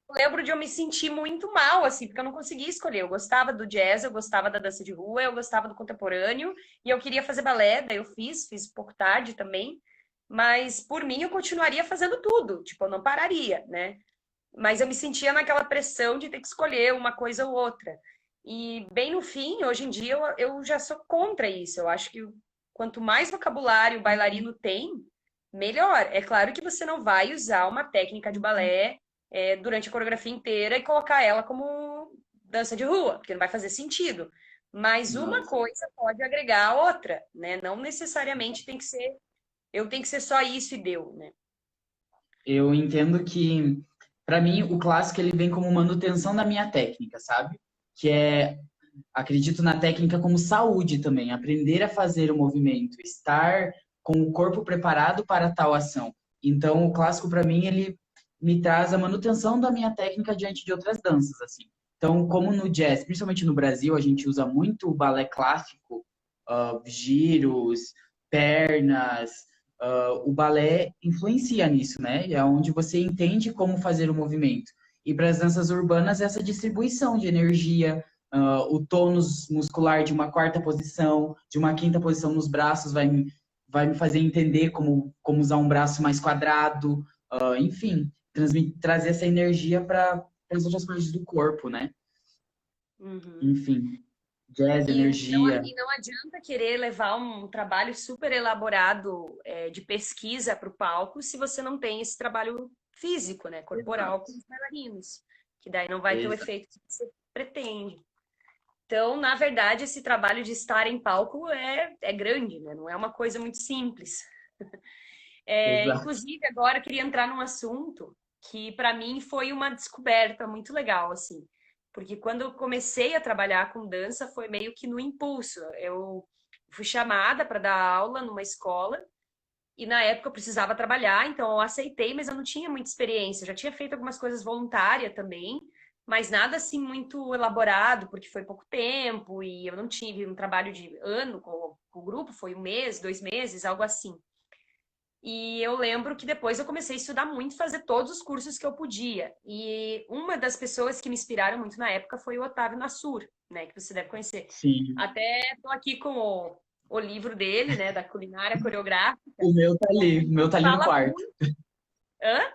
Eu lembro de eu me sentir muito mal, assim, porque eu não conseguia escolher. Eu gostava do jazz, eu gostava da dança de rua, eu gostava do contemporâneo, e eu queria fazer balé, daí eu fiz pouco tarde também. Mas por mim eu continuaria fazendo tudo, tipo, eu não pararia, né? Mas eu me sentia naquela pressão de ter que escolher uma coisa ou outra. E bem no fim, hoje em dia, eu já sou contra isso. Eu acho que quanto mais vocabulário o bailarino tem, melhor. É claro que você não vai usar uma técnica de balé durante a coreografia inteira e colocar ela como dança de rua, porque não vai fazer sentido. Mas Não. uma coisa pode agregar a outra, né? Não necessariamente tem que ser, eu tenho que ser só isso e deu, né? Eu entendo que, para mim, o clássico ele vem como manutenção da minha técnica, sabe? Que é acredito na técnica como saúde também, aprender a fazer o movimento, estar com o corpo preparado para tal ação. Então, o clássico para mim ele me traz a manutenção da minha técnica diante de outras danças, assim. Então, como no jazz, principalmente no Brasil, a gente usa muito o balé clássico, giros, pernas, o balé influencia nisso, né? É onde você entende como fazer o movimento. E para as danças urbanas, essa distribuição de energia, o tônus muscular de uma quarta posição, de uma quinta posição nos braços, vai me fazer entender como usar um braço mais quadrado, enfim, trazer essa energia para as outras partes do corpo, né? Uhum. Enfim. Jazz, energia. E não adianta querer levar um trabalho super elaborado de pesquisa para o palco se você não tem esse trabalho físico, né, corporal com Exato. os bailarinos, que daí não vai ter o Exato. efeito que você pretende. Então, na verdade, esse trabalho de estar em palco é grande, né? Não é uma coisa muito simples. Exato. Inclusive, agora eu queria entrar num assunto que para mim foi uma descoberta muito legal, assim, porque quando eu comecei a trabalhar com dança foi meio que no impulso. Eu fui chamada para dar aula numa escola e na época eu precisava trabalhar, então eu aceitei, mas eu não tinha muita experiência. Eu já tinha feito algumas coisas voluntárias também, mas nada assim muito elaborado, porque foi pouco tempo e eu não tive um trabalho de ano com o grupo, foi um mês, 2 meses, algo assim. E eu lembro que depois eu comecei a estudar muito, fazer todos os cursos que eu podia. E uma das pessoas que me inspiraram muito na época foi o Otávio Nassur, né, que você deve conhecer. Sim. Até estou aqui com o livro dele, né, da culinária coreográfica, O meu tá ali, o meu que tá ali no fala quarto. muito. Hã?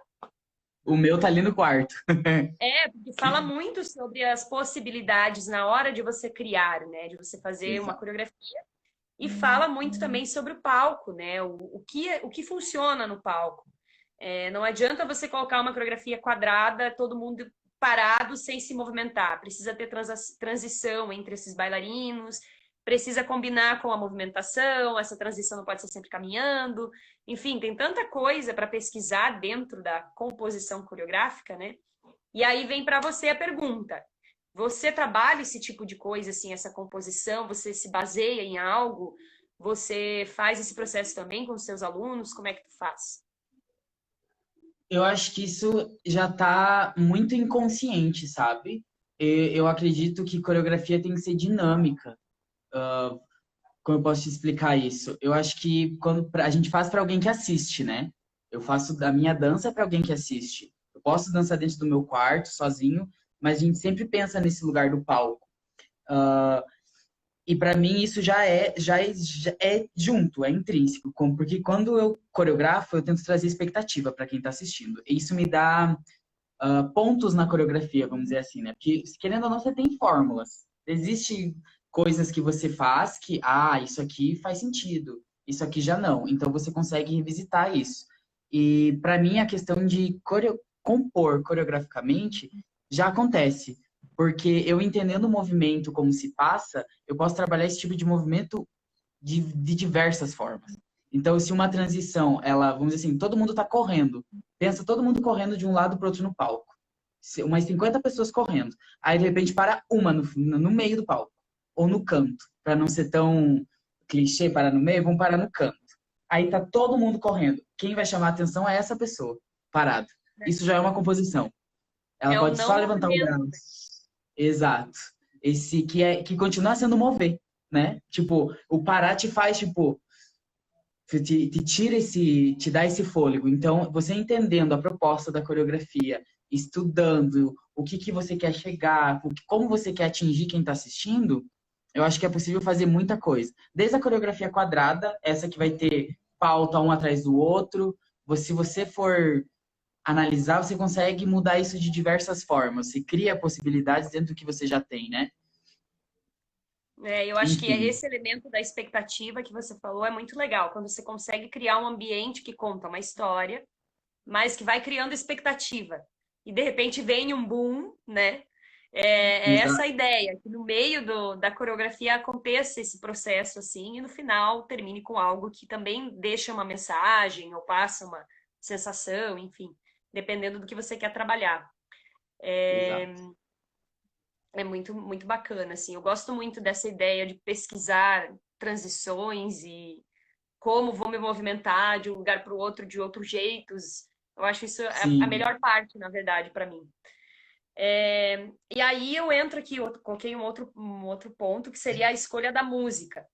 O meu tá ali no quarto. Porque fala muito sobre as possibilidades na hora de você criar, né, de você fazer uma Exato. coreografia. E fala muito também sobre o palco, né, o que funciona no palco. Não adianta você colocar uma coreografia quadrada, todo mundo parado, sem se movimentar. Precisa ter transição entre esses bailarinos, precisa combinar com a movimentação, essa transição não pode ser sempre caminhando. Enfim, tem tanta coisa para pesquisar dentro da composição coreográfica, né? E aí vem para você a pergunta: você trabalha esse tipo de coisa, assim, essa composição? Você se baseia em algo? Você faz esse processo também com os seus alunos? Como é que tu faz? Eu acho que isso já tá muito inconsciente, sabe? Eu acredito que coreografia tem que ser dinâmica. Como eu posso te explicar isso? Eu acho que quando a gente faz para alguém que assiste, né? Eu faço da minha dança para alguém que assiste. Eu posso dançar dentro do meu quarto, sozinho, mas a gente sempre pensa nesse lugar do palco. E para mim isso já é junto, é intrínseco, porque quando eu coreografo, eu tento trazer expectativa para quem está assistindo. E isso me dá pontos na coreografia, vamos dizer assim, né? Porque, querendo ou não, você tem fórmulas. Existem coisas que você faz que, isso aqui faz sentido, isso aqui já não. Então, você consegue revisitar isso. E, para mim, a questão de compor coreograficamente já acontece. Porque eu entendendo o movimento como se passa, eu posso trabalhar esse tipo de movimento de diversas formas. Então, se uma transição, ela, vamos dizer assim, todo mundo está correndo. Pensa todo mundo correndo de um lado para o outro no palco. Umas 50 pessoas correndo. Aí, de repente, para uma no meio do palco. Ou no canto. Para não ser tão clichê parar no meio, vamos parar no canto. Aí tá todo mundo correndo. Quem vai chamar a atenção é essa pessoa, parada. Isso já é uma composição. Ela É o pode só não levantar o movimento. braço. Exato. Esse que continua sendo mover, né? Tipo, o parar te faz, tipo, te tira te dá esse fôlego. Então, você entendendo a proposta da coreografia, estudando o que você quer chegar, como você quer atingir quem está assistindo, eu acho que é possível fazer muita coisa. Desde a coreografia quadrada, essa que vai ter pauta um atrás do outro, se você for analisar, você consegue mudar isso de diversas formas. Você cria possibilidades dentro do que você já tem, né? Eu acho que Enfim, esse elemento da expectativa que você falou é muito legal, quando você consegue criar um ambiente que conta uma história, mas que vai criando expectativa. E de repente vem um boom, né? É essa a exato. ideia, que no meio da coreografia aconteça esse processo assim, e no final termine com algo que também deixa uma mensagem ou passa uma sensação, enfim, dependendo do que você quer trabalhar. Exato. É muito, muito bacana, assim. Eu gosto muito dessa ideia de pesquisar transições e como vou me movimentar de um lugar para o outro de outros jeitos. Eu acho isso a Sim, melhor parte, na verdade, para mim. E aí eu entro aqui, eu coloquei um outro ponto, que seria a escolha da música,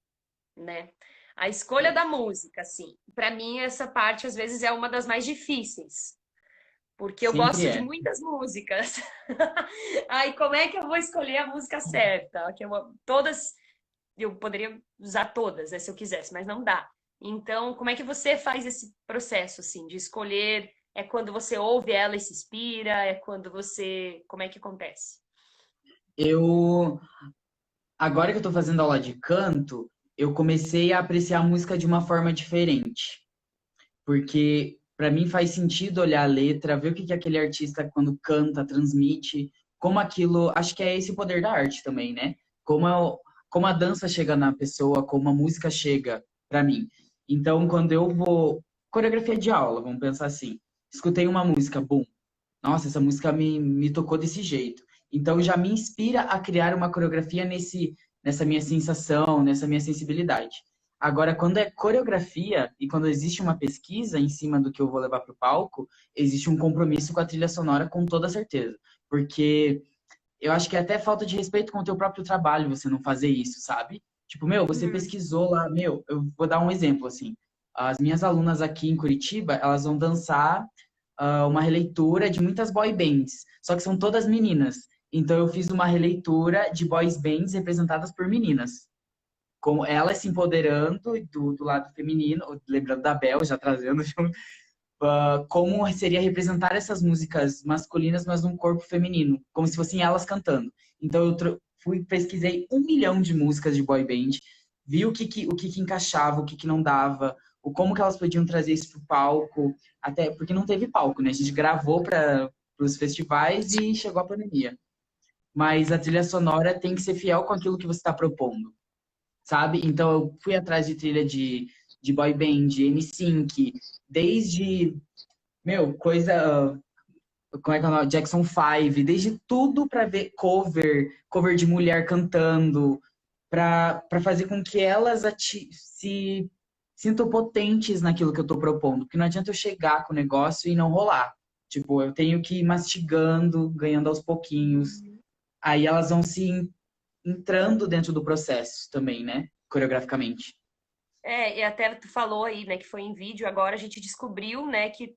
né? A escolha da música, assim, para mim essa parte às vezes é uma das mais difíceis, porque eu sempre gosto de é. muitas músicas. Aí como é que eu vou escolher a música certa? Todas, eu poderia usar todas, né, se eu quisesse, mas não dá. Então, como é que você faz esse processo, assim, de escolher? É quando você ouve ela e se inspira? É quando você... Como é que acontece? Eu agora que eu tô fazendo aula de canto, eu comecei a apreciar a música de uma forma diferente. Porque para mim faz sentido olhar a letra, ver o que que aquele artista, quando canta, transmite, como aquilo. Acho que é esse o poder da arte também, né? Como a dança chega na pessoa, como a música chega para mim. Então, quando eu vou. Coreografia de aula, vamos pensar assim. Escutei uma música, boom. Nossa, essa música me tocou desse jeito. Então já me inspira a criar uma coreografia nessa minha sensação, nessa minha sensibilidade. Agora, quando é coreografia e quando existe uma pesquisa em cima do que eu vou levar para o palco, existe um compromisso com a trilha sonora com toda certeza. Porque eu acho que é até falta de respeito com o teu próprio trabalho você não fazer isso, sabe? Tipo, meu, você Uhum. pesquisou lá, meu, eu vou dar um exemplo, assim. As minhas alunas aqui em Curitiba, elas vão dançar uma releitura de muitas boy bands, só que são todas meninas. Então eu fiz uma releitura de boys bands representadas por meninas. Como elas se empoderando do lado feminino, lembrando da Bel, já trazendo como seria representar essas músicas masculinas, mas num corpo feminino, como se fossem elas cantando. Então eu pesquisei 1 milhão de músicas de boy band, vi o que encaixava, o que não dava, o como que elas podiam trazer isso pro palco, até porque não teve palco, né? A gente gravou para os festivais e chegou a pandemia. Mas a trilha sonora tem que ser fiel com aquilo que você está propondo, sabe? Então eu fui atrás de trilha de boy band, de NSYNC, desde meu, coisa. Como é que é o nome? Jackson 5, desde tudo pra ver cover de mulher cantando, pra fazer com que elas se sintam potentes naquilo que eu tô propondo. Porque não adianta eu chegar com o negócio e não rolar. Tipo, eu tenho que ir mastigando, ganhando aos pouquinhos. Uhum. Aí elas vão entrando dentro do processo também, né? Coreograficamente. E até tu falou aí, né, que foi em vídeo, agora a gente descobriu, né, que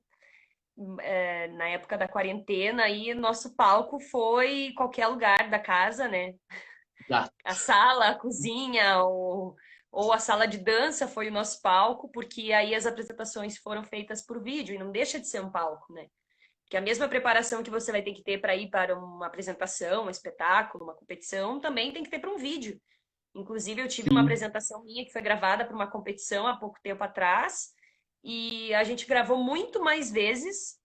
na época da quarentena aí nosso palco foi qualquer lugar da casa, né? Tá. A sala, a cozinha, ou a sala de dança foi o nosso palco, porque aí as apresentações foram feitas por vídeo e não deixa de ser um palco, né? Que a mesma preparação que você vai ter que ter para ir para uma apresentação, um espetáculo, uma competição, também tem que ter para um vídeo. Inclusive, eu tive uma Sim. apresentação minha que foi gravada para uma competição há pouco tempo atrás, e a gente gravou muito mais vezes,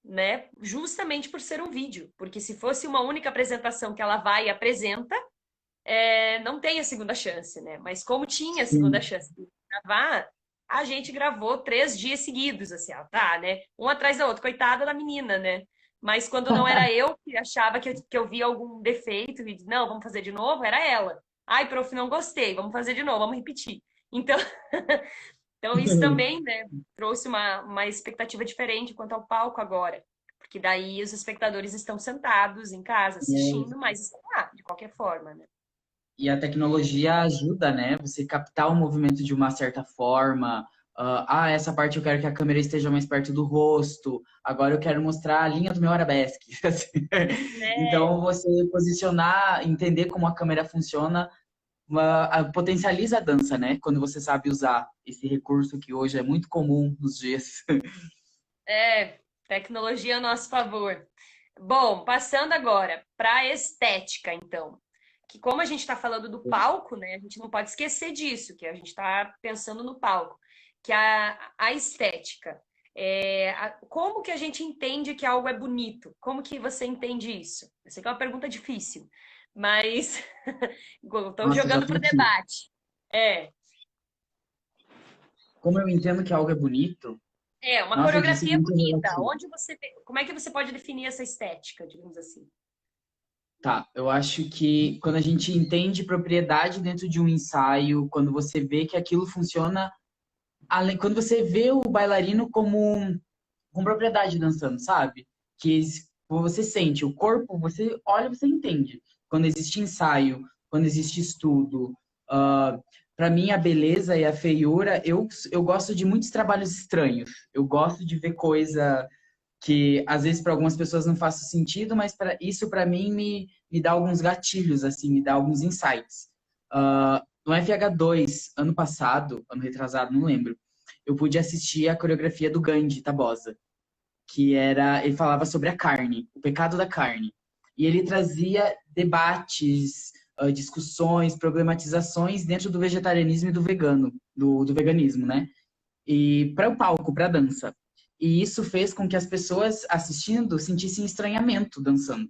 né? Justamente por ser um vídeo. Porque se fosse uma única apresentação que ela vai e apresenta, não tem a segunda chance, né? Mas como tinha a segunda Sim. chance de gravar, a gente gravou 3 dias seguidos, assim, ó, tá, né? Um atrás da outra, coitada da menina, né? Mas quando não era eu que achava que eu via algum defeito e não, vamos fazer de novo, era ela. Ai, prof, não gostei, vamos fazer de novo, vamos repetir. Então, então isso também, né, trouxe uma expectativa diferente quanto ao palco agora. Porque daí os espectadores estão sentados em casa assistindo, mas estão lá, de qualquer forma, né? E a tecnologia ajuda, né? Você captar o movimento de uma certa forma. Essa parte eu quero que a câmera esteja mais perto do rosto. Agora eu quero mostrar a linha do meu arabesque. Assim. É, Então, você posicionar, entender como a câmera funciona, potencializa a dança, né? Quando você sabe usar esse recurso que hoje é muito comum nos dias. tecnologia a nosso favor. Bom, passando agora para a estética, então. Que como a gente está falando do palco, né, a gente não pode esquecer disso, que a gente está pensando no palco, que a estética. Como que a gente entende que algo é bonito? Como que você entende isso? Eu sei que é uma pergunta difícil, mas estou Nossa, já jogando tô para o aqui. debate. É, Como eu entendo que algo é bonito, uma nossa, isso é coreografia muito bonita. relativo. Como é que você pode definir essa estética, digamos assim? Tá, eu acho que quando a gente entende propriedade dentro de um ensaio, quando você vê que aquilo funciona, quando você vê o bailarino com propriedade dançando, sabe? Você sente o corpo, você olha, você entende. Quando existe ensaio, quando existe estudo, para mim a beleza e a feiura, eu gosto de muitos trabalhos estranhos. Eu gosto de ver coisa que às vezes para algumas pessoas não faz sentido, mas isso para mim me dá alguns gatilhos, assim, me dá alguns insights. No FH2, ano passado, ano retrasado, não lembro, eu pude assistir a coreografia do Gandhi Tabosa, ele falava sobre a carne, o pecado da carne. E ele trazia debates, discussões, problematizações dentro do vegetarianismo e do veganismo, né? E para o palco, para a dança. E isso fez com que as pessoas assistindo sentissem estranhamento dançando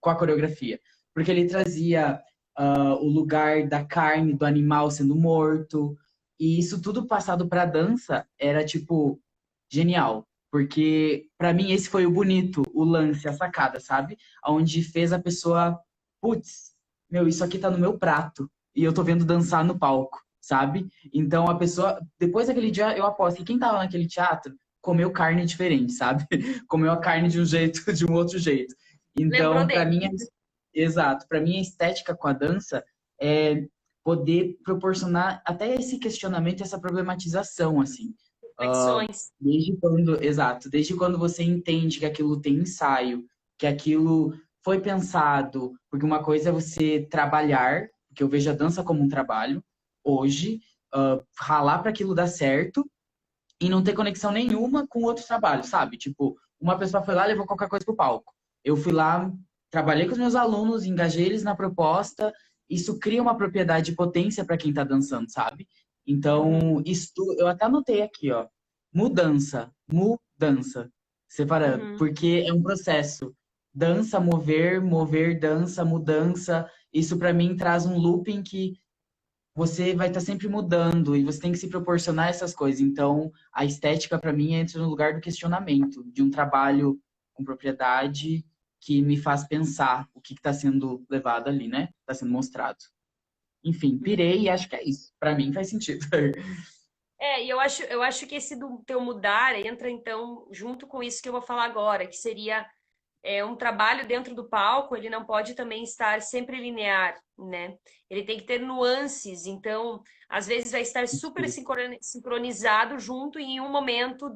com a coreografia, porque ele trazia o lugar da carne do animal sendo morto, e isso tudo passado para a dança era tipo genial, porque para mim esse foi o bonito, o lance, a sacada, sabe? Onde fez a pessoa, putz, meu, isso aqui tá no meu prato e eu tô vendo dançar no palco, sabe? Então a pessoa, depois daquele dia, eu aposto que quem tava naquele teatro comeu carne diferente, sabe? Comeu a carne de um jeito, de um outro jeito. Lembrou Então, para dele. mim, exato, para mim a estética com a dança é poder proporcionar até esse questionamento, essa problematização, assim. Ah, Reflexões. desde quando, exato, desde quando você entende que aquilo tem ensaio, que aquilo foi pensado, porque uma coisa é você trabalhar, porque eu vejo a dança como um trabalho, hoje, ralar para aquilo dar certo e não ter conexão nenhuma com outro trabalho, sabe? Tipo, uma pessoa foi lá e levou qualquer coisa pro palco. Eu fui lá, trabalhei com os meus alunos, engajei eles na proposta, isso cria uma propriedade de potência para quem tá dançando, sabe? Uhum, Então, isso, eu até anotei aqui, ó. Mudança, separando, uhum. porque é um processo. Dança, mover, mover, dança, mudança. Isso para mim traz um looping que você vai estar sempre mudando e você tem que se proporcionar essas coisas. Então, a estética para mim entra no lugar do questionamento, de um trabalho com propriedade que me faz pensar o que está sendo levado ali, né? Está sendo mostrado. Enfim, pirei e acho que é isso. Para mim faz sentido. E eu acho que esse do teu mudar entra, então, junto com isso que eu vou falar agora, que seria um trabalho dentro do palco, ele não pode também estar sempre linear, né? Ele tem que ter nuances, então, às vezes vai estar super sincronizado junto e em um momento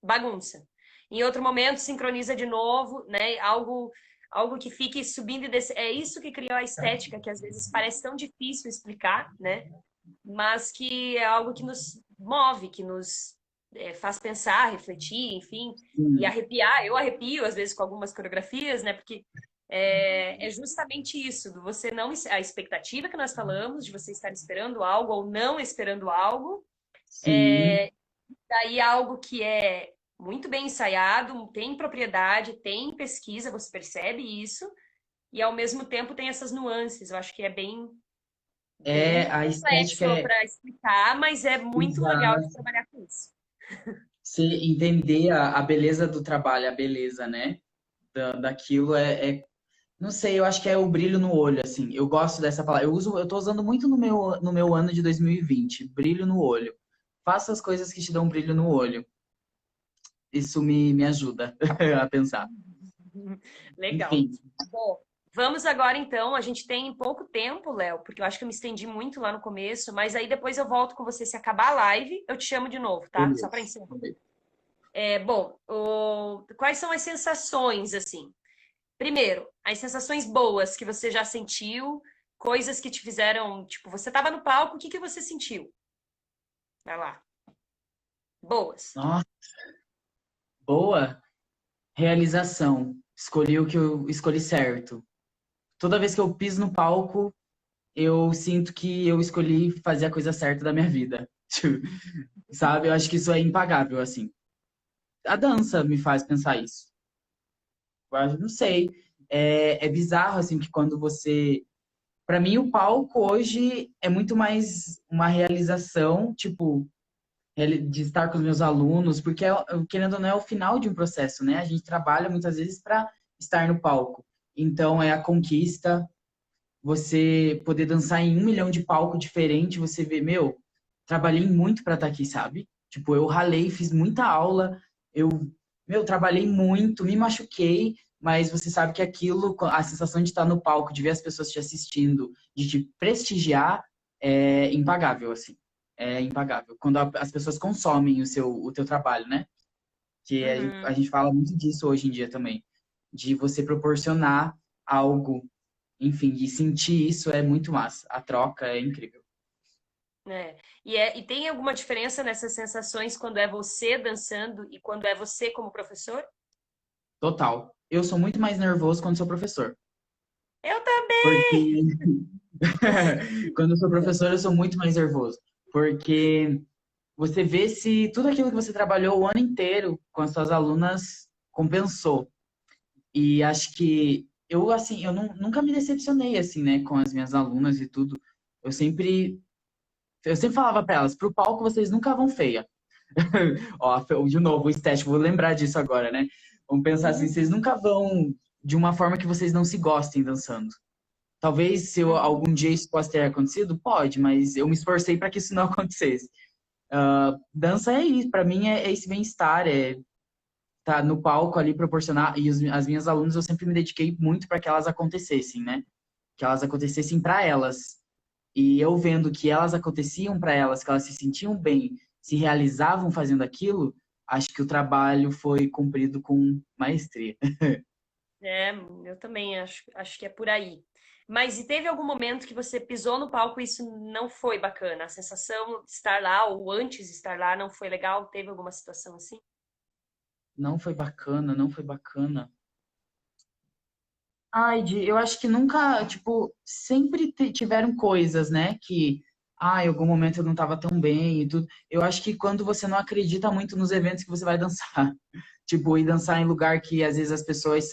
bagunça. Em outro momento sincroniza de novo, né? Algo que fique subindo e descendo. É isso que criou a estética, que às vezes parece tão difícil explicar, né? Mas que é algo que nos move, que nos faz pensar, refletir, enfim, e Sim. arrepiar. Eu arrepio, às vezes, com algumas coreografias, né? Porque é justamente isso, do você não. A expectativa que nós falamos, de você estar esperando algo ou não esperando algo, Sim. daí algo que é muito bem ensaiado, tem propriedade, tem pesquisa, você percebe isso, e ao mesmo tempo tem essas nuances. Eu acho que é bem A estética complexo para explicar, mas é muito legal de exata. trabalhar com isso. Você entender a beleza do trabalho, a beleza, né? Daquilo não sei, eu acho que é o brilho no olho, assim. Eu gosto dessa palavra. Eu tô usando muito no meu ano de 2020, brilho no olho. Faça as coisas que te dão brilho no olho. Isso me ajuda a pensar. Legal. Enfim, Bom, vamos agora então. A gente tem pouco tempo, Léo, porque eu acho que eu me estendi muito lá no começo, mas aí depois eu volto com você. Se acabar a live, eu te chamo de novo, tá? Só para beleza. encerrar. Bom, quais são as sensações, assim? Primeiro, as sensações boas que você já sentiu, coisas que te fizeram, tipo, você estava no palco, o que que você sentiu? Vai lá. Boas. Nossa, boa realização. Escolhi o que eu escolhi certo. Toda vez que eu piso no palco, eu sinto que eu escolhi fazer a coisa certa da minha vida. Sabe? Eu acho que isso é impagável, assim. A dança me faz pensar isso. Eu não sei. É bizarro, assim, que quando você. Para mim, o palco hoje é muito mais uma realização, tipo, de estar com os meus alunos, porque, querendo ou não, é o final de um processo, né? A gente trabalha muitas vezes para estar no palco. Então, é a conquista, você poder dançar em 1 milhão de palco diferente, você vê, meu, trabalhei muito para estar aqui, sabe? Tipo, eu ralei, fiz muita aula, eu, trabalhei muito, me machuquei, mas você sabe que aquilo, a sensação de estar no palco, de ver as pessoas te assistindo, de te prestigiar, é impagável, assim. É impagável. Quando as pessoas consomem o teu trabalho, né? Que a Uhum. gente fala muito disso hoje em dia também, de você proporcionar algo, enfim, e sentir isso é muito massa. A troca é incrível. E tem alguma diferença nessas sensações quando é você dançando e quando é você como professor? Total. Eu sou muito mais nervoso quando sou professor. Eu também! Porque quando eu sou professor, eu sou muito mais nervoso. Porque você vê se tudo aquilo que você trabalhou o ano inteiro com as suas alunas compensou. E acho que eu, assim, nunca me decepcionei, assim, né, com as minhas alunas e tudo. Eu sempre, eu sempre falava para elas, pro palco vocês nunca vão feia. Ó, de novo, o estético, vou lembrar disso agora, né? Vamos pensar assim, vocês nunca vão de uma forma que vocês não se gostem dançando. Talvez se Uhum. algum dia isso possa ter acontecido, pode, mas eu me esforcei para que isso não acontecesse. Dança é isso, para mim é esse bem-estar, é estar no palco ali proporcionar, e as minhas alunas eu sempre me dediquei muito para que elas acontecessem, né? Que elas acontecessem para elas. E eu vendo que elas aconteciam para elas, que elas se sentiam bem, se realizavam fazendo aquilo, acho que o trabalho foi cumprido com maestria. É, eu também acho que é por aí. Mas e teve algum momento que você pisou no palco e isso não foi bacana? A sensação de estar lá ou antes de estar lá não foi legal? Teve alguma situação assim? Não foi bacana, não foi bacana. Ai, eu acho que nunca, tipo, sempre tiveram coisas, né, que, em algum momento eu não tava tão bem e tudo. Eu acho que quando você não acredita muito nos eventos que você vai dançar, tipo, ir dançar em lugar que às vezes as pessoas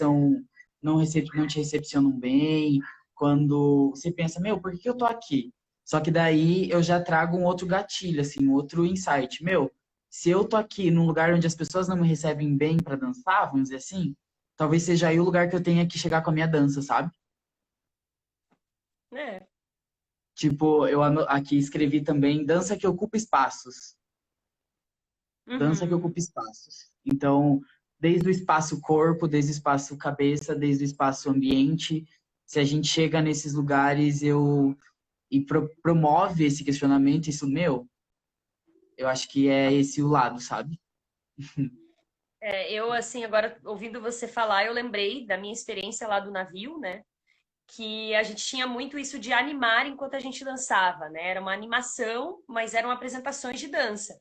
não te recepcionam bem, quando você pensa, meu, por que que eu tô aqui? Só que daí eu já trago um outro gatilho, assim, um outro insight. Meu, se eu tô aqui num lugar onde as pessoas não me recebem bem pra dançar, vamos dizer assim, talvez seja aí o lugar que eu tenha que chegar com a minha dança, sabe? É. Tipo, aqui escrevi também dança que ocupa espaços. Dança que Uhum. ocupa espaços. Então, desde o espaço corpo, desde o espaço cabeça, desde o espaço ambiente, se a gente chega nesses lugares promove esse questionamento, isso meu, eu acho que é esse o lado, sabe? É, eu, assim, agora ouvindo você falar, eu lembrei da minha experiência lá do navio, né? Que a gente tinha muito isso de animar enquanto a gente dançava, né? Era uma animação, mas eram apresentações de dança.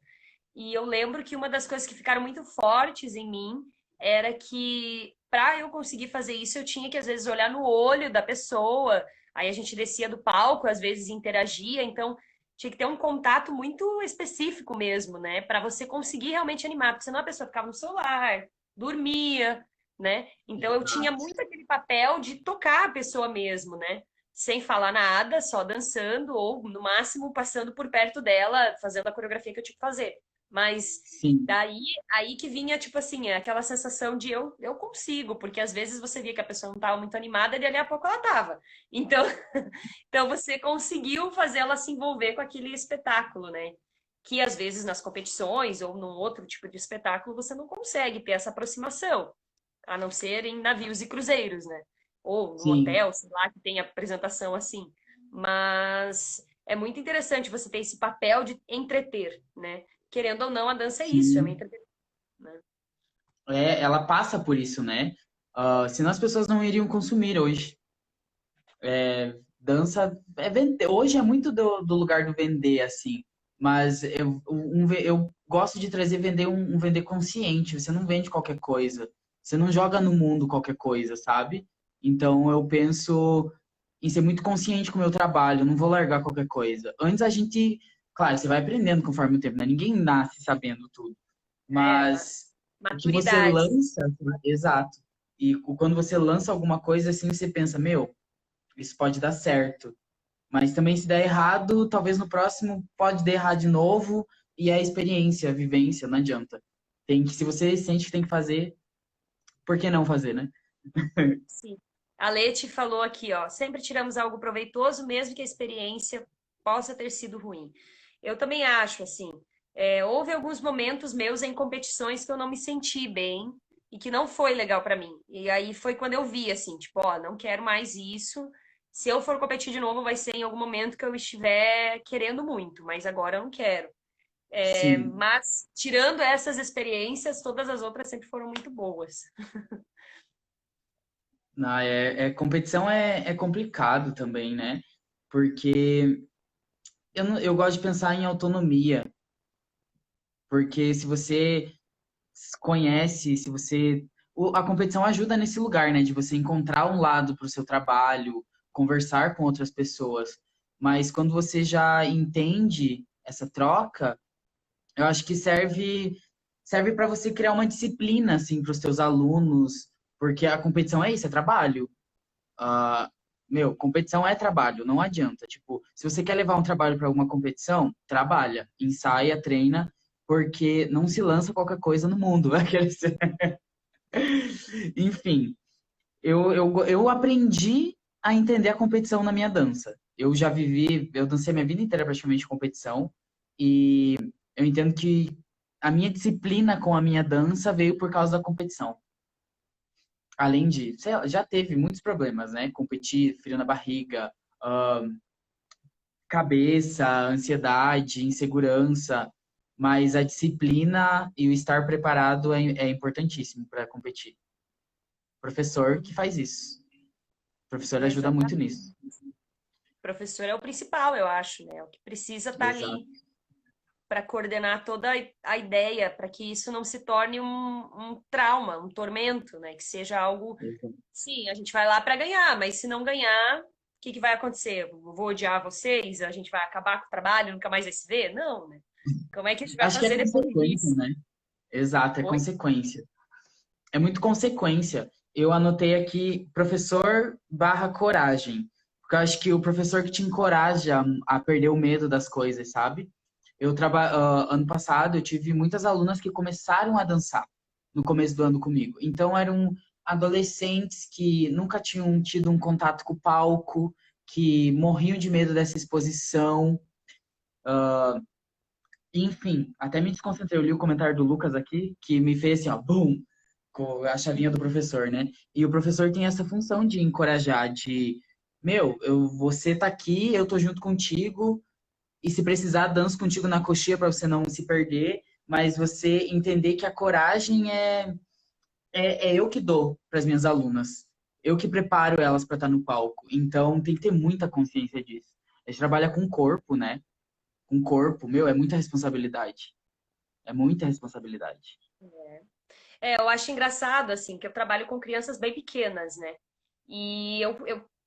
E eu lembro que uma das coisas que ficaram muito fortes em mim era que para eu conseguir fazer isso, eu tinha que às vezes olhar no olho da pessoa. Aí a gente descia do palco, às vezes interagia, então tinha que ter um contato muito específico mesmo, né, para você conseguir realmente animar, porque senão a pessoa ficava no celular, dormia, né? Então eu tinha Exato. muito aquele papel de tocar a pessoa mesmo, né? Sem falar nada, só dançando ou no máximo passando por perto dela, fazendo a coreografia que eu tinha que fazer. Mas Sim, daí aí que vinha, tipo assim, aquela sensação de eu consigo, porque às vezes você via que a pessoa não estava muito animada e dali a pouco ela estava. Então, então você conseguiu fazer ela se envolver com aquele espetáculo, né? Que às vezes nas competições ou num outro tipo de espetáculo você não consegue ter essa aproximação, a não ser em navios e cruzeiros, né? Ou no sim, hotel, sei lá, que tem apresentação assim. Mas é muito interessante você ter esse papel de entreter, né? Querendo ou não, a dança é isso, é uma sim. entretenimento, né? Ela passa por isso, né? Senão as pessoas não iriam consumir hoje. Dança é vender. Hoje é muito do lugar do vender, assim. Mas eu gosto de trazer vender um vender consciente. Você não vende qualquer coisa. Você não joga no mundo qualquer coisa, sabe? Então eu penso em ser muito consciente com o meu trabalho. Eu não vou largar qualquer coisa. Antes a gente, claro, você vai aprendendo conforme o tempo, né? Ninguém nasce sabendo tudo. É, Mas o que você maturidade. lança, exato. E quando você lança alguma coisa assim, você pensa, meu, isso pode dar certo. Mas também se der errado, talvez no próximo pode dar errado de novo e é a experiência, a vivência, não adianta. Se você sente que tem que fazer, por que não fazer, né? Sim. A Leti falou aqui, ó, sempre tiramos algo proveitoso, mesmo que a experiência possa ter sido ruim. Eu também acho, assim, houve alguns momentos meus em competições que eu não me senti bem e que não foi legal pra mim. E aí foi quando eu vi, assim, tipo, ó, não quero mais isso. Se eu for competir de novo, vai ser em algum momento que eu estiver querendo muito, mas agora eu não quero. Sim. Mas tirando essas experiências, todas as outras sempre foram muito boas. Não, competição é complicado também, né? Porque eu gosto de pensar em autonomia. Porque se você conhece, se você a competição ajuda nesse lugar, né? De você encontrar um lado para o seu trabalho, conversar com outras pessoas. Mas quando você já entende essa troca, eu acho que serve para você criar uma disciplina assim para os seus alunos, porque a competição é isso, é trabalho. Ah, meu, competição é trabalho, não adianta. Tipo, se você quer levar um trabalho para alguma competição, trabalha, ensaia, treina, porque não se lança qualquer coisa no mundo. Aqueles- Enfim, eu aprendi a entender a competição na minha dança. Eu dancei minha vida inteira praticamente competição, e eu entendo que a minha disciplina com a minha dança veio por causa da competição. Além de, sei lá, já teve muitos problemas, né? Competir, frio na barriga, cabeça, ansiedade, insegurança, mas a disciplina e o estar preparado é importantíssimo para competir. Professor que faz isso. O professor ajuda muito Exatamente. nisso. O professor é o principal, eu acho, né? O que precisa estar Exato. ali para coordenar toda a ideia, para que isso não se torne um trauma, um tormento, né? Que seja algo. Sim, a gente vai lá para ganhar, mas se não ganhar, o que que vai acontecer? Eu vou odiar vocês? A gente vai acabar com o trabalho, nunca mais vai se ver? Não, né? Como é que a gente vai Acho que é fazer depois consequência, disso? né? Exato, é Oi? consequência. É muito consequência. Eu anotei aqui professor barra coragem. Porque eu acho que o professor que te encoraja a perder o medo das coisas, sabe? Ano passado eu tive muitas alunas que começaram a dançar no começo do ano comigo. Então eram adolescentes que nunca tinham tido um contato com o palco, que morriam de medo dessa exposição. Enfim, até me desconcentrei. Eu li o comentário do Lucas aqui, que me fez assim, ó, bum, com a chavinha do professor, né? E o professor tem essa função de encorajar, de, meu, você tá aqui, eu tô junto contigo, e se precisar, danço contigo na coxinha para você não se perder, mas você entender que a coragem é eu que dou para as minhas alunas. Eu que preparo elas para estar no palco. Então, tem que ter muita consciência disso. A gente trabalha com o corpo, né? Com o corpo, meu, é muita responsabilidade. É muita responsabilidade. É, eu acho engraçado, assim, que eu trabalho com crianças bem pequenas, né? E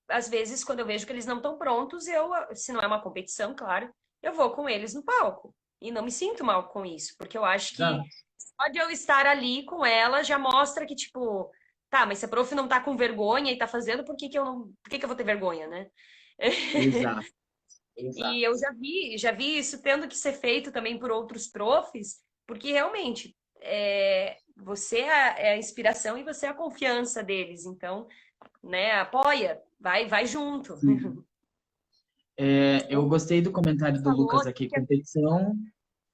às vezes, quando eu vejo que eles não estão prontos, se não é uma competição, claro, eu vou com eles no palco. E não me sinto mal com isso, porque eu acho que Exato. só de eu estar ali com ela já mostra que, tipo, tá, mas se a prof não tá com vergonha e tá fazendo, por que que eu vou ter vergonha, né? Exato. E Exato. eu já vi isso tendo que ser feito também por outros profs, porque realmente você é a inspiração e você é a confiança deles. Então, né, apoia, vai junto. Sim. Eu O gostei do comentário do falou Lucas aqui. Competição,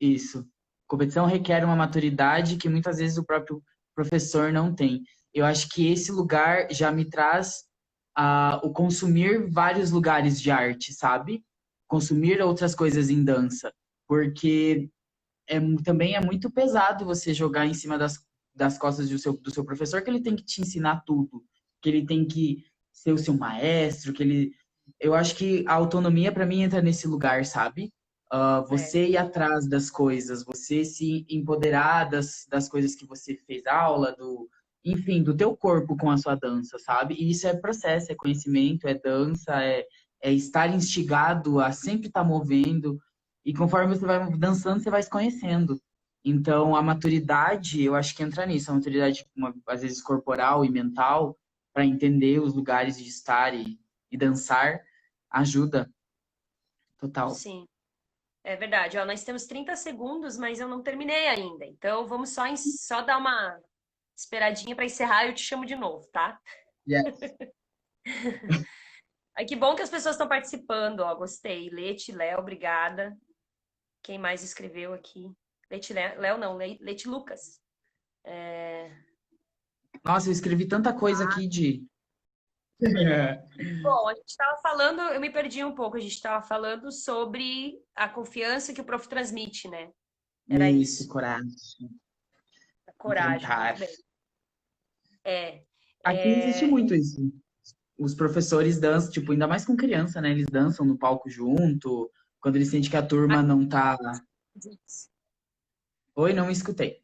isso. Competição requer uma maturidade que muitas vezes o próprio professor não tem. Eu acho que esse lugar já me traz o consumir vários lugares de arte, sabe? Consumir outras coisas em dança. Porque também é muito pesado você jogar em cima das costas do seu professor, que ele tem que te ensinar tudo, que ele tem que ser o seu maestro, que ele. Eu acho que a autonomia para mim entra nesse lugar, sabe? é, Você ir atrás das coisas, você se empoderar das coisas que você fez aula, enfim, do teu corpo com a sua dança, sabe? E isso é processo, é conhecimento, é dança, é estar instigado a sempre estar movendo. E conforme você vai dançando, você vai se conhecendo. Então, a maturidade, eu acho que entra nisso, a maturidade, às vezes, corporal e mental, para entender os lugares de estar e dançar, ajuda total. sim, é verdade. Ó, nós temos 30 segundos, mas eu não terminei ainda. Então, vamos só dar uma esperadinha para encerrar e eu te chamo de novo, tá? Yes. Ai, que bom que as pessoas estão participando, ó, gostei. Lete, Léo, obrigada. Quem mais escreveu aqui? Lete, Léo não, Lete Lucas. Nossa, eu escrevi tanta coisa aqui de. Bom, a gente estava falando, eu me perdi um pouco, a gente estava falando sobre a confiança que o prof transmite, né? Era Isso, isso, coragem, a coragem, enfrentar. muito bem. É, Aqui existe é, muito isso. Os professores dançam, tipo, ainda mais com criança, né? Eles dançam no palco junto, quando eles sentem que a turma não tá. Oi, não escutei.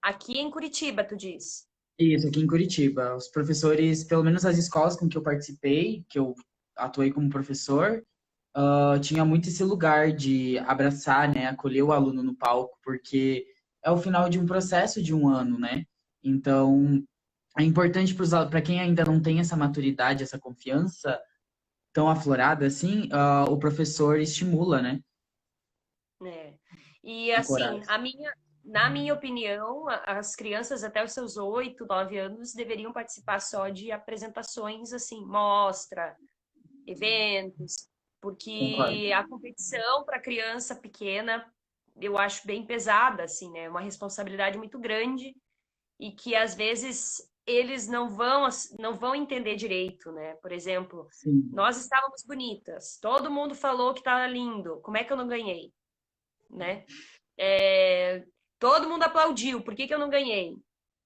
aqui em Curitiba, tu diz. Isso, aqui em Curitiba. Os professores, pelo menos as escolas com que eu participei, que eu atuei como professor, tinha muito esse lugar de abraçar, né, acolher o aluno no palco, porque é o final de um processo de um ano, né? Então, é importante para quem ainda não tem essa maturidade, essa confiança tão aflorada assim, o professor estimula, né? É. E assim, Encoraja. na minha opinião, as crianças até os seus 8, 9 anos deveriam participar só de apresentações assim, mostra, eventos, Concordo. porque a competição para criança pequena eu acho bem pesada, assim, né? Uma responsabilidade muito grande e que às vezes eles não vão entender direito, né? Por exemplo, Sim, nós estávamos bonitas, todo mundo falou que estava lindo, como é que eu não ganhei, né? É, todo mundo aplaudiu, por que que eu não ganhei?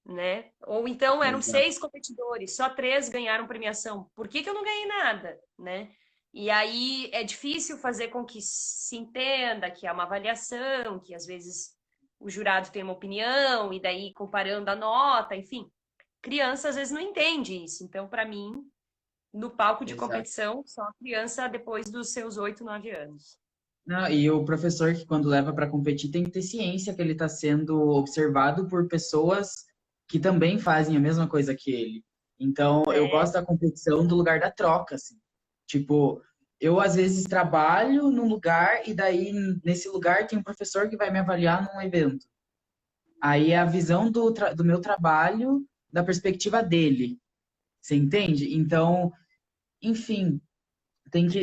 Né? Ou então eram exato. 6 competidores, só 3 ganharam premiação. Por que que eu não ganhei nada, né? E aí é difícil fazer com que se entenda que é uma avaliação, que às vezes o jurado tem uma opinião e daí comparando a nota, enfim. Criança às vezes não entende isso. Então, para mim, no palco de Exato. competição, só criança depois dos seus 8, 9 anos. Não, e o professor que quando leva para competir tem que ter ciência que ele está sendo observado por pessoas que também fazem a mesma coisa que ele. Então, eu É, gosto da competição do lugar da troca, assim. Tipo, eu às vezes trabalho num lugar e daí nesse lugar tem um professor que vai me avaliar num evento. Aí é a visão do meu trabalho da perspectiva dele. Você entende? Então, enfim,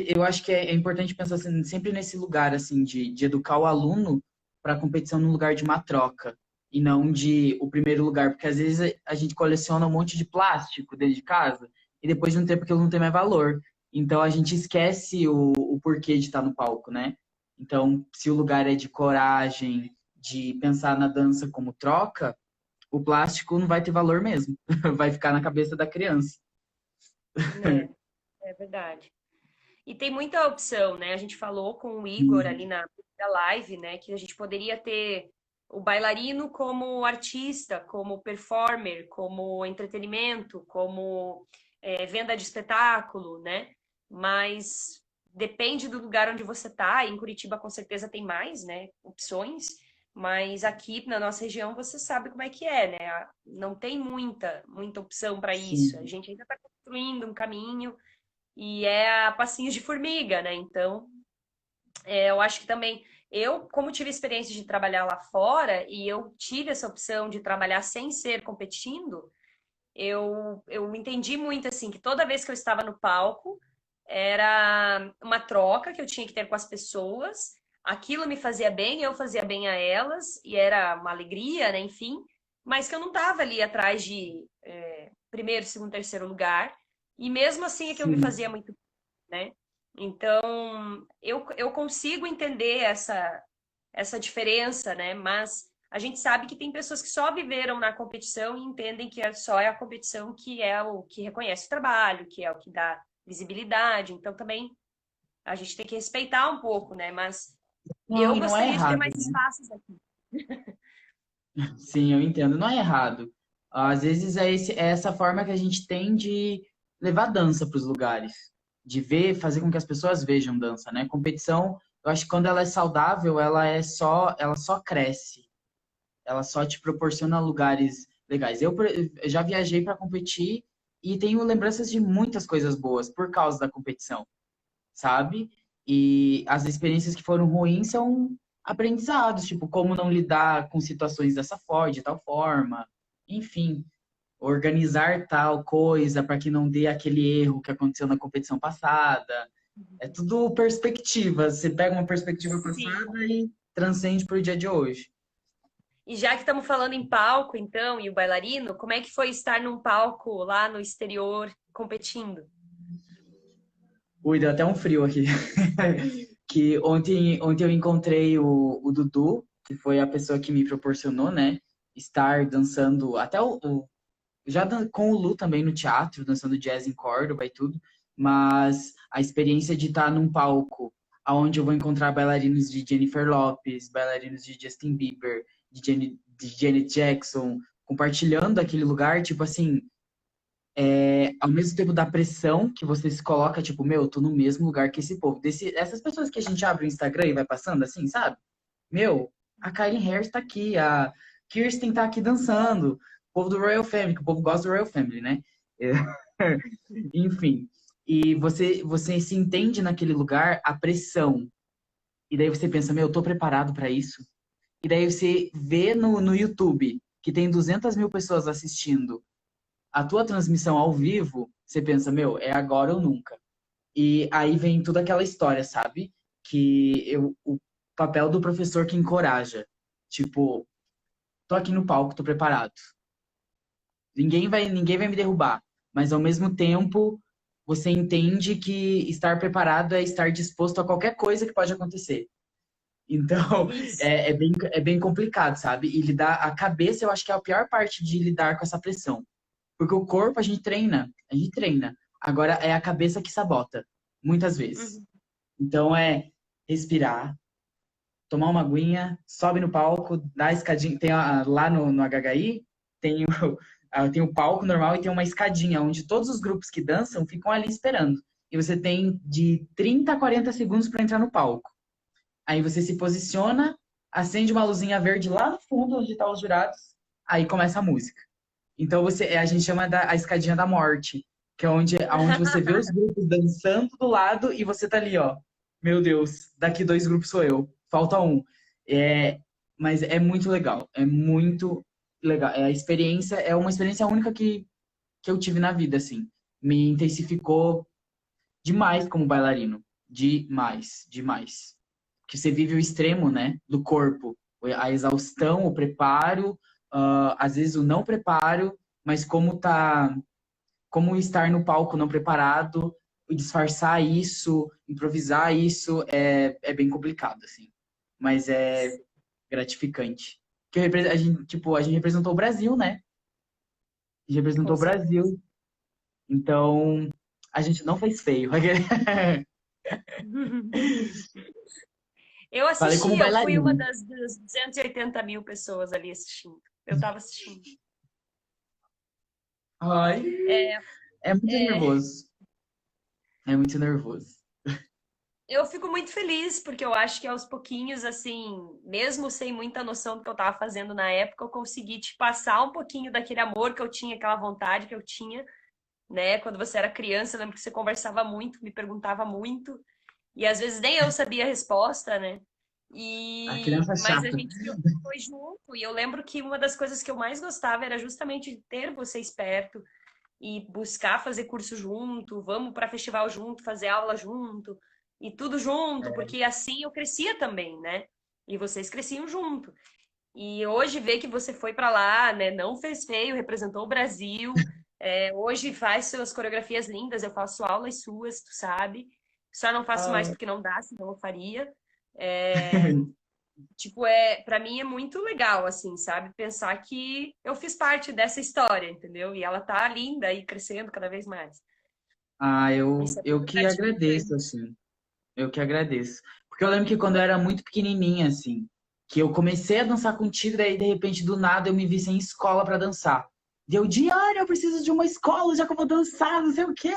eu acho que é importante pensar assim, sempre nesse lugar assim de educar o aluno para a competição no lugar de uma troca e não de o primeiro lugar, porque às vezes a gente coleciona um monte de plástico dentro de casa e depois de um tempo aquilo não tem mais valor. Então a gente esquece o porquê de estar no palco, né? Então, se o lugar é de coragem, de pensar na dança como troca, o plástico não vai ter valor mesmo. Vai ficar na cabeça da criança. né? É verdade. E tem muita opção, né? A gente falou com o Igor ali Sim, na live, né, que a gente poderia ter o bailarino como artista, como performer, como entretenimento, como venda de espetáculo, né? Mas depende do lugar onde você tá. Em Curitiba, com certeza, tem mais, né, opções. Mas aqui na nossa região você sabe como é que é, né? Não tem muita opção para isso. A sim, gente ainda está construindo um caminho e é a passinhos de formiga, né? Então, eu acho que também eu, como tive experiência de trabalhar lá fora e eu tive essa opção de trabalhar sem ser competindo, eu entendi muito assim que toda vez que eu estava no palco era uma troca que eu tinha que ter com as pessoas. Aquilo me fazia bem, eu fazia bem a elas e era uma alegria, né? Enfim, mas que eu não estava ali atrás de primeiro, segundo, terceiro lugar. E mesmo assim aquilo me sim. fazia muito, né? Então, eu consigo entender essa diferença, né? Mas a gente sabe que tem pessoas que só viveram na competição e entendem que só é a competição que é o que reconhece o trabalho, que é o que dá visibilidade. Então, também a gente tem que respeitar um pouco, né? Mas Não, eu e não é gostaria de ter errado, mais né? espaços aqui. Sim, eu entendo. Não é errado. Às vezes é essa forma que a gente tem de levar dança para os lugares, de ver, fazer com que as pessoas vejam dança, né? Competição, eu acho que quando ela é saudável, ela só cresce, ela só te proporciona lugares legais. Eu já viajei para competir e tenho lembranças de muitas coisas boas por causa da competição, sabe? E as experiências que foram ruins são aprendizados, tipo, como não lidar com situações dessa forma, de tal forma, enfim, organizar tal coisa para que não dê aquele erro que aconteceu na competição passada. É tudo perspectiva. Você pega uma perspectiva Sim. passada e transcende para o dia de hoje. E já que estamos falando em palco, então, e o bailarino, como é que foi estar num palco lá no exterior competindo? Ui, deu até um frio aqui. Que ontem eu encontrei o Dudu, que foi a pessoa que me proporcionou, né, estar dançando, até com o Lu também no teatro, dançando jazz em Córdoba e tudo, mas a experiência de estar num palco onde eu vou encontrar bailarinos de Jennifer Lopez, bailarinos de Justin Bieber, de Janet Jackson, compartilhando aquele lugar, tipo assim, ao mesmo tempo da pressão que você se coloca, tipo, meu, eu tô no mesmo lugar que esse povo. Essas pessoas que a gente abre o Instagram e vai passando assim, sabe? Meu, a Kylie Harris tá aqui, a Kirsten tá aqui dançando, o povo do Royal Family, que o povo gosta do Royal Family, né? É, enfim. E você se entende naquele lugar a pressão. E daí você pensa, meu, eu tô preparado para isso? E daí você vê no YouTube que tem 200 mil pessoas assistindo a tua transmissão ao vivo, você pensa, meu, é agora ou nunca. E aí vem toda aquela história, sabe? O papel do professor que encoraja. Tipo, tô aqui no palco, tô preparado. Ninguém vai me derrubar. Mas ao mesmo tempo, você entende que estar preparado é estar disposto a qualquer coisa que pode acontecer. Então, Isso. é bem complicado, sabe? E lidar a cabeça, eu acho que é a pior parte de lidar com essa pressão. Porque o corpo a gente treina. Agora é a cabeça que sabota, muitas vezes. Uhum. Então é respirar, tomar uma aguinha, sobe no palco, dá a escadinha. Lá no HHI tem tem o palco normal e tem uma escadinha onde todos os grupos que dançam ficam ali esperando. E você tem de 30 a 40 segundos para entrar no palco. Aí você se posiciona, acende uma luzinha verde lá no fundo, onde estão os jurados, aí começa a música. Então a gente chama a escadinha da morte, que é onde você vê os grupos dançando do lado e você tá ali, ó. Meu Deus, daqui dois grupos sou eu, falta um. É, mas é muito legal, é muito legal. É uma experiência única que eu tive na vida, assim. Me intensificou demais como bailarino. Demais, demais. Que você vive o extremo, né, do corpo, a exaustão, o preparo, às vezes o não preparo, mas como estar no palco não preparado, disfarçar isso, improvisar isso, é bem complicado, assim. Mas é gratificante. A gente representou o Brasil, né? A gente Com representou o certeza. Brasil. Então, a gente não fez feio. Eu Falei assisti, como eu fui uma bailarino. das 280 mil pessoas ali assistindo. Eu tava assistindo. Ai, É, é muito é, nervoso. É muito nervoso. eu fico muito feliz, porque eu acho que aos pouquinhos, assim, mesmo sem muita noção do que eu tava fazendo na época, eu consegui te passar um pouquinho daquele amor que eu tinha, aquela vontade que eu tinha, né? Quando você era criança, eu lembro que você conversava muito, me perguntava muito, e às vezes nem eu sabia a resposta, né? A criança Mas a chata. gente foi junto, e eu lembro que uma das coisas que eu mais gostava era justamente ter vocês perto e buscar fazer curso junto, vamos para festival junto, fazer aula junto, e tudo junto, porque assim eu crescia também, né? E vocês cresciam junto. E hoje ver que você foi para lá, né? Não fez feio, representou o Brasil. Hoje faz suas coreografias lindas, eu faço aulas suas, tu sabe? Só não faço mais Ah, porque não dá, senão eu faria. Tipo, para mim é muito legal, assim, sabe? Pensar que eu fiz parte dessa história, entendeu? E ela tá linda e crescendo cada vez mais. Isso é eu muito que agradeço, gratificante. assim. Eu que agradeço. Porque eu lembro que quando eu era muito pequenininha, assim, que eu comecei a dançar contigo, daí de repente do nada eu me vi sem escola pra dançar. Deu diário, eu preciso de uma escola, já que eu vou dançar, não sei o quê.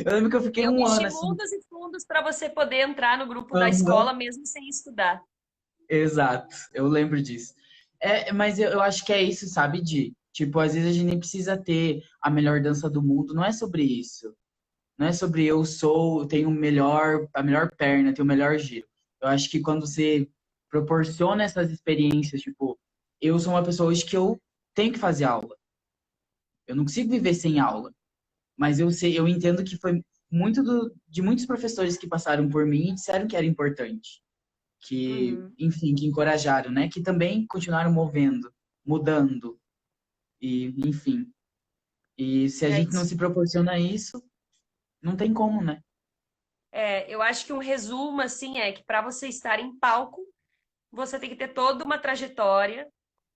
Eu lembro que eu fiquei Eu um ano mexi assim. mundos e fundos para você poder entrar no grupo da Aham. escola mesmo sem estudar. Exato, eu lembro disso. Mas eu acho que é isso, sabe, Di? Tipo, às vezes a gente nem precisa ter a melhor dança do mundo, não é sobre isso. Não é sobre tenho a melhor perna, tenho o melhor giro. Eu acho que quando você proporciona essas experiências, tipo, eu sou uma pessoa hoje que eu tenho que fazer aula. Eu não consigo viver sem aula. Mas eu entendo que foi de muitos professores que passaram por mim e disseram que era importante. Que, Uhum. enfim, que encorajaram, né? Que também continuaram movendo, mudando, e, enfim. E se a É gente não isso. se proporciona isso, não tem como, né? Eu acho que um resumo assim é que para você estar em palco, você tem que ter toda uma trajetória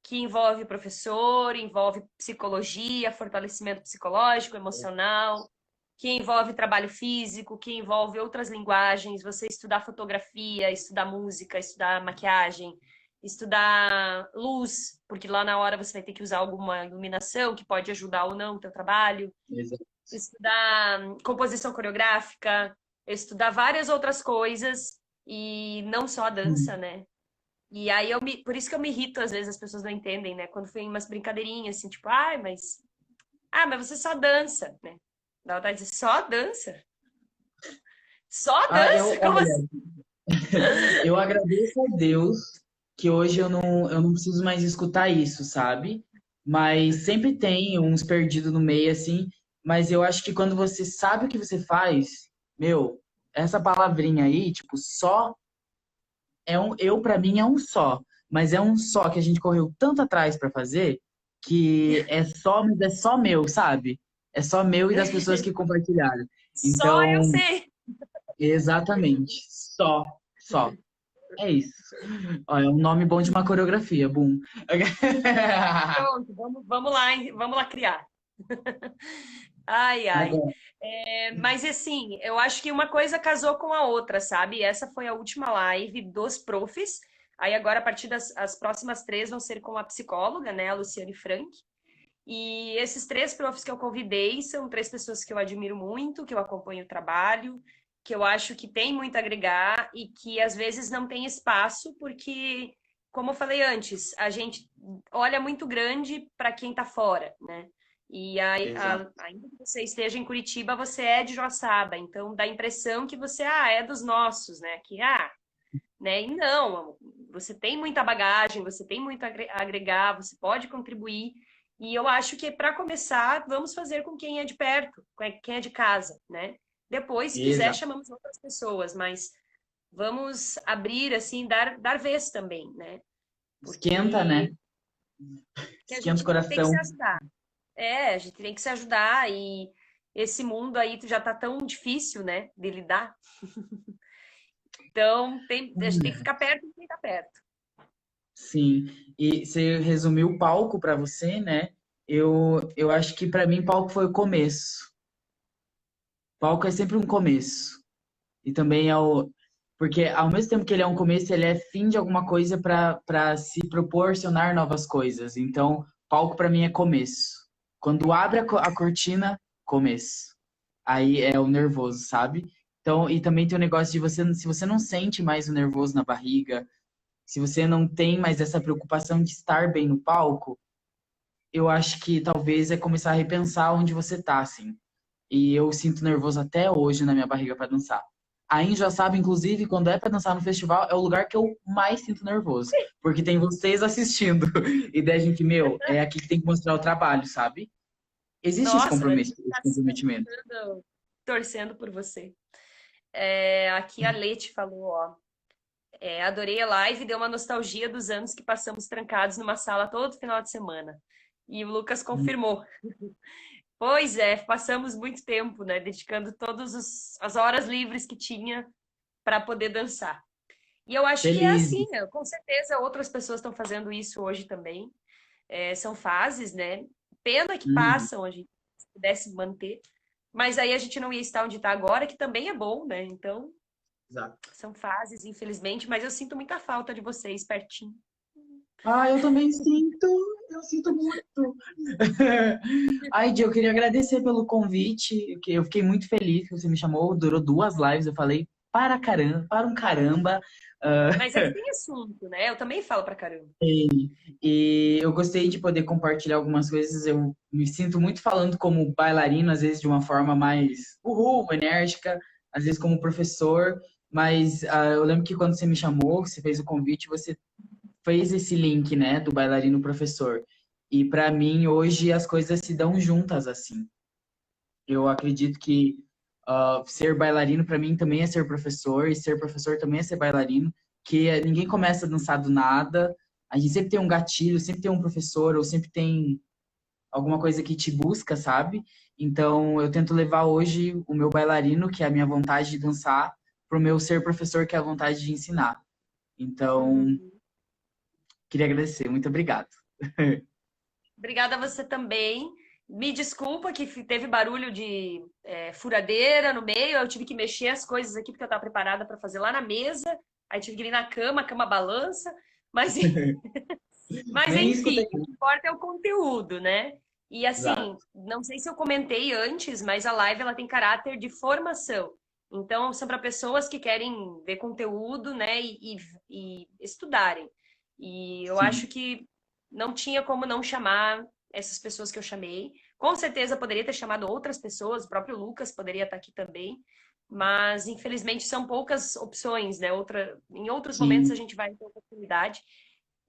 que envolve professor, envolve psicologia, fortalecimento psicológico, emocional, que envolve trabalho físico, que envolve outras linguagens, você estudar fotografia, estudar música, estudar maquiagem, estudar luz, porque lá na hora você vai ter que usar alguma iluminação que pode ajudar ou não o teu trabalho, Exato. estudar composição coreográfica, estudar várias outras coisas e não só a dança, né? E aí por isso que eu me irrito, às vezes as pessoas não entendem, né? Quando foi umas brincadeirinhas assim, tipo, mas você só dança, né? Dá vontade de dizer, só dança? Só dança? Como Olha, assim? eu agradeço a Deus que hoje eu não preciso mais escutar isso, sabe? Mas sempre tem uns perdidos no meio, assim. Mas eu acho que quando você sabe o que você faz, meu, essa palavrinha aí, tipo, só eu para mim é um só, mas é um só que a gente correu tanto atrás para fazer que é só, mas é só meu, sabe? É só meu e das pessoas que compartilharam. Só eu Então, sei. exatamente, só. É isso. Ó, é um nome bom de uma coreografia, boom. Pronto, vamos lá criar. Ai, ai. Agora, Mas assim, eu acho que uma coisa casou com a outra, sabe? Essa foi a última live dos profs. Aí agora, a partir das as próximas três vão ser com a psicóloga, né, a Luciane Frank. E esses três profs que eu convidei são três pessoas que eu admiro muito, que eu acompanho o trabalho, que eu acho que tem muito a agregar e que às vezes não tem espaço, porque, como eu falei antes, a gente olha muito grande para quem está fora, né? E exato. ainda que você esteja em Curitiba, você é de Joaçaba, então dá a impressão que você é dos nossos, né? Né? E não, você tem muita bagagem, você tem muito a agregar, você pode contribuir. E eu acho que para começar, vamos fazer com quem é de perto, com quem é de casa, né? Depois, se quiser, Exato. chamamos outras pessoas, mas vamos abrir assim, dar vez também, né? Esquenta, né? Porque a Esquenta o gente tem que se coração. ajudar. A gente tem que se ajudar e esse mundo aí já tá tão difícil, né, de lidar. Então, a gente tem que ficar perto de quem tá perto. Sim, e você resumiu o palco para você, né? Eu acho que para mim palco foi o começo. Palco é sempre um começo. E também é o. Porque ao mesmo tempo que ele é um começo, ele é fim de alguma coisa para se proporcionar novas coisas. Então, palco para mim é começo. Quando abre a cortina, começo. Aí é o nervoso, sabe? Então, e também tem o negócio de você, se você não sente mais o nervoso na barriga, se você não tem mais essa preocupação de estar bem no palco, eu acho que talvez é começar a repensar onde você tá, assim. E eu sinto nervoso até hoje na minha barriga para dançar. A Índia já sabe, inclusive, quando é para dançar no festival, é o lugar que eu mais sinto nervoso. Porque tem vocês assistindo. E daí a gente, meu, é aqui que tem que mostrar o trabalho, sabe? Existe esse Nossa, a compromisso, gente esse tá comprometimento. torcendo por você. Aqui a Leti falou, ó. Adorei a live, deu uma nostalgia dos anos que passamos trancados numa sala todo final de semana. E o Lucas confirmou. Pois é, passamos muito tempo, né? Dedicando todas as horas livres que tinha para poder dançar. E eu acho que é Feliz. assim, né? Com certeza outras pessoas estão fazendo isso hoje também. São fases, né? Pena que Uhum. passam, a gente pudesse manter. Mas aí a gente não ia estar onde está agora, que também é bom, né? Então, Exato. são fases, infelizmente, mas eu sinto muita falta de vocês pertinho. Ah, eu sinto muito. Ai, Di, eu queria agradecer pelo convite, que eu fiquei muito feliz que você me chamou, durou 2 lives, eu falei para caramba, para um caramba. Mas aí tem assunto, né? Eu também falo pra caramba. E eu gostei de poder compartilhar algumas coisas. Eu me sinto muito falando como bailarino, às vezes de uma forma mais enérgica, às vezes como professor. Mas eu lembro que quando você me chamou, você fez o convite, você fez esse link, né, do bailarino professor. E para mim, hoje, as coisas se dão juntas assim. Eu acredito que ser bailarino para mim também é ser professor, e ser professor também é ser bailarino, que ninguém começa a dançar do nada. A gente sempre tem um gatilho, sempre tem um professor, ou sempre tem alguma coisa que te busca, sabe? Então, eu tento levar hoje o meu bailarino, que é a minha vontade de dançar, pro meu ser professor, que é a vontade de ensinar. Então, Uhum. queria agradecer. Muito obrigado. Obrigada a você também. Me desculpa que teve barulho de furadeira no meio. Eu tive que mexer as coisas aqui porque eu estava preparada para fazer lá na mesa. Aí tive que vir na cama, a cama balança. Mas, mas Nem escutei. enfim, o que importa é o conteúdo, né? E assim, Exato. não sei se eu comentei antes, mas a live ela tem caráter de formação. Então, são para pessoas que querem ver conteúdo, né, e estudarem. E eu Sim, acho que não tinha como não chamar essas pessoas que eu chamei. Com certeza poderia ter chamado outras pessoas, o próprio Lucas poderia estar aqui também, mas infelizmente são poucas opções, né? Em outros momentos a sim. gente vai ter oportunidade.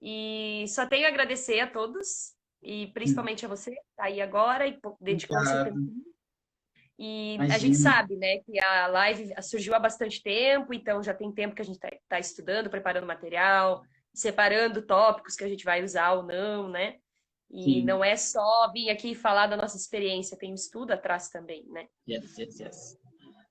E só tenho a agradecer a todos, e Hum. principalmente a você, que está aí agora e dedicou o seu tempo. Obrigado. E a gente Imagina. sabe, né, que a live surgiu há bastante tempo, então já tem tempo que a gente está estudando, preparando material, separando tópicos que a gente vai usar ou não, né? E Sim. não é só vir aqui falar da nossa experiência, tem um estudo atrás também, né? Yes, yes, yes.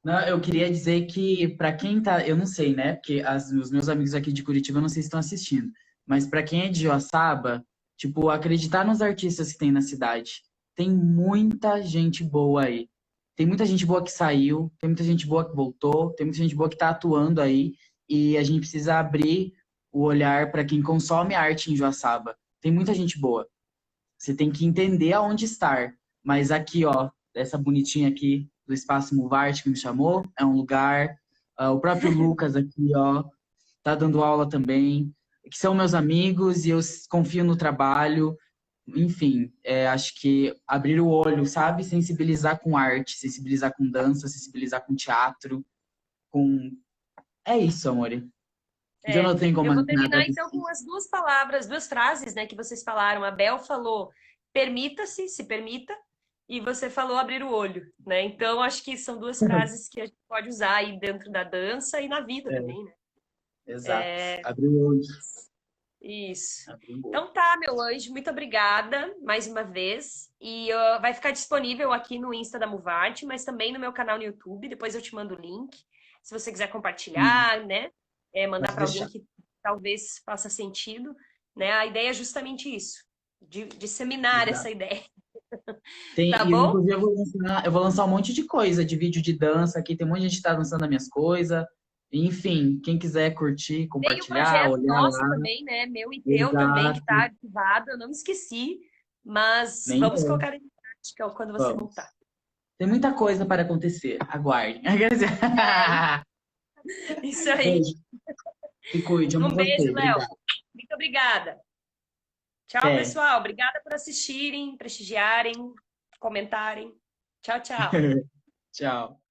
Não, eu queria dizer que para quem tá, eu não sei, né? Porque os meus amigos aqui de Curitiba eu não sei se estão assistindo, mas para quem é de Joaçaba, tipo, acreditar nos artistas que tem na cidade. Tem muita gente boa aí. Tem muita gente boa que saiu, tem muita gente boa que voltou, tem muita gente boa que tá atuando aí e a gente precisa abrir o olhar para quem consome arte em Joaçaba. Tem muita gente boa. Você tem que entender aonde estar. Mas aqui, ó, essa bonitinha aqui do Espaço Muvarte que me chamou, é um lugar. O próprio Lucas aqui, ó, tá dando aula também, que são meus amigos e eu confio no trabalho. Enfim, acho que abrir o olho, sabe? Sensibilizar com arte, sensibilizar com dança, sensibilizar com teatro, com. É isso, amor. Eu É, não tenho como eu vou nada terminar disso. então com as duas palavras, duas frases, né, que vocês falaram. A Bel falou: permita-se, se permita, e você falou abrir o olho, né? Então acho que são duas frases que a gente pode usar aí dentro da dança e na vida É, também, né? exato. Abrir o olho. Isso. Abrir o olho. Então tá, meu anjo, muito obrigada mais uma vez. E vai ficar disponível aqui no Insta da Muvarte, mas também no meu canal no YouTube. Depois eu te mando o link. Se você quiser Sim, compartilhar, né? Mandar pode para alguém deixar. que talvez faça sentido, né? A ideia é justamente isso, de disseminar essa Exato. ideia. Tem, Tá e bom? inclusive eu vou lançar um monte de coisa, de vídeo de dança aqui, tem um monte de gente que tá dançando as minhas coisas. Enfim, quem quiser curtir, Tem o compartilhar, projeto olhar nosso lá. também, né? Meu e teu também, que Exato. está ativado. Eu não me esqueci, mas Nem vamos eu. colocar em prática quando você Vamos. voltar. Tem muita coisa para acontecer. Aguardem. Quer dizer, É, isso aí. beijo. Se cuide, amo Um beijo, você. Léo. Obrigado. Muito obrigada. Tchau, Até. pessoal. Obrigada por assistirem, prestigiarem, comentarem. Tchau, tchau. Tchau.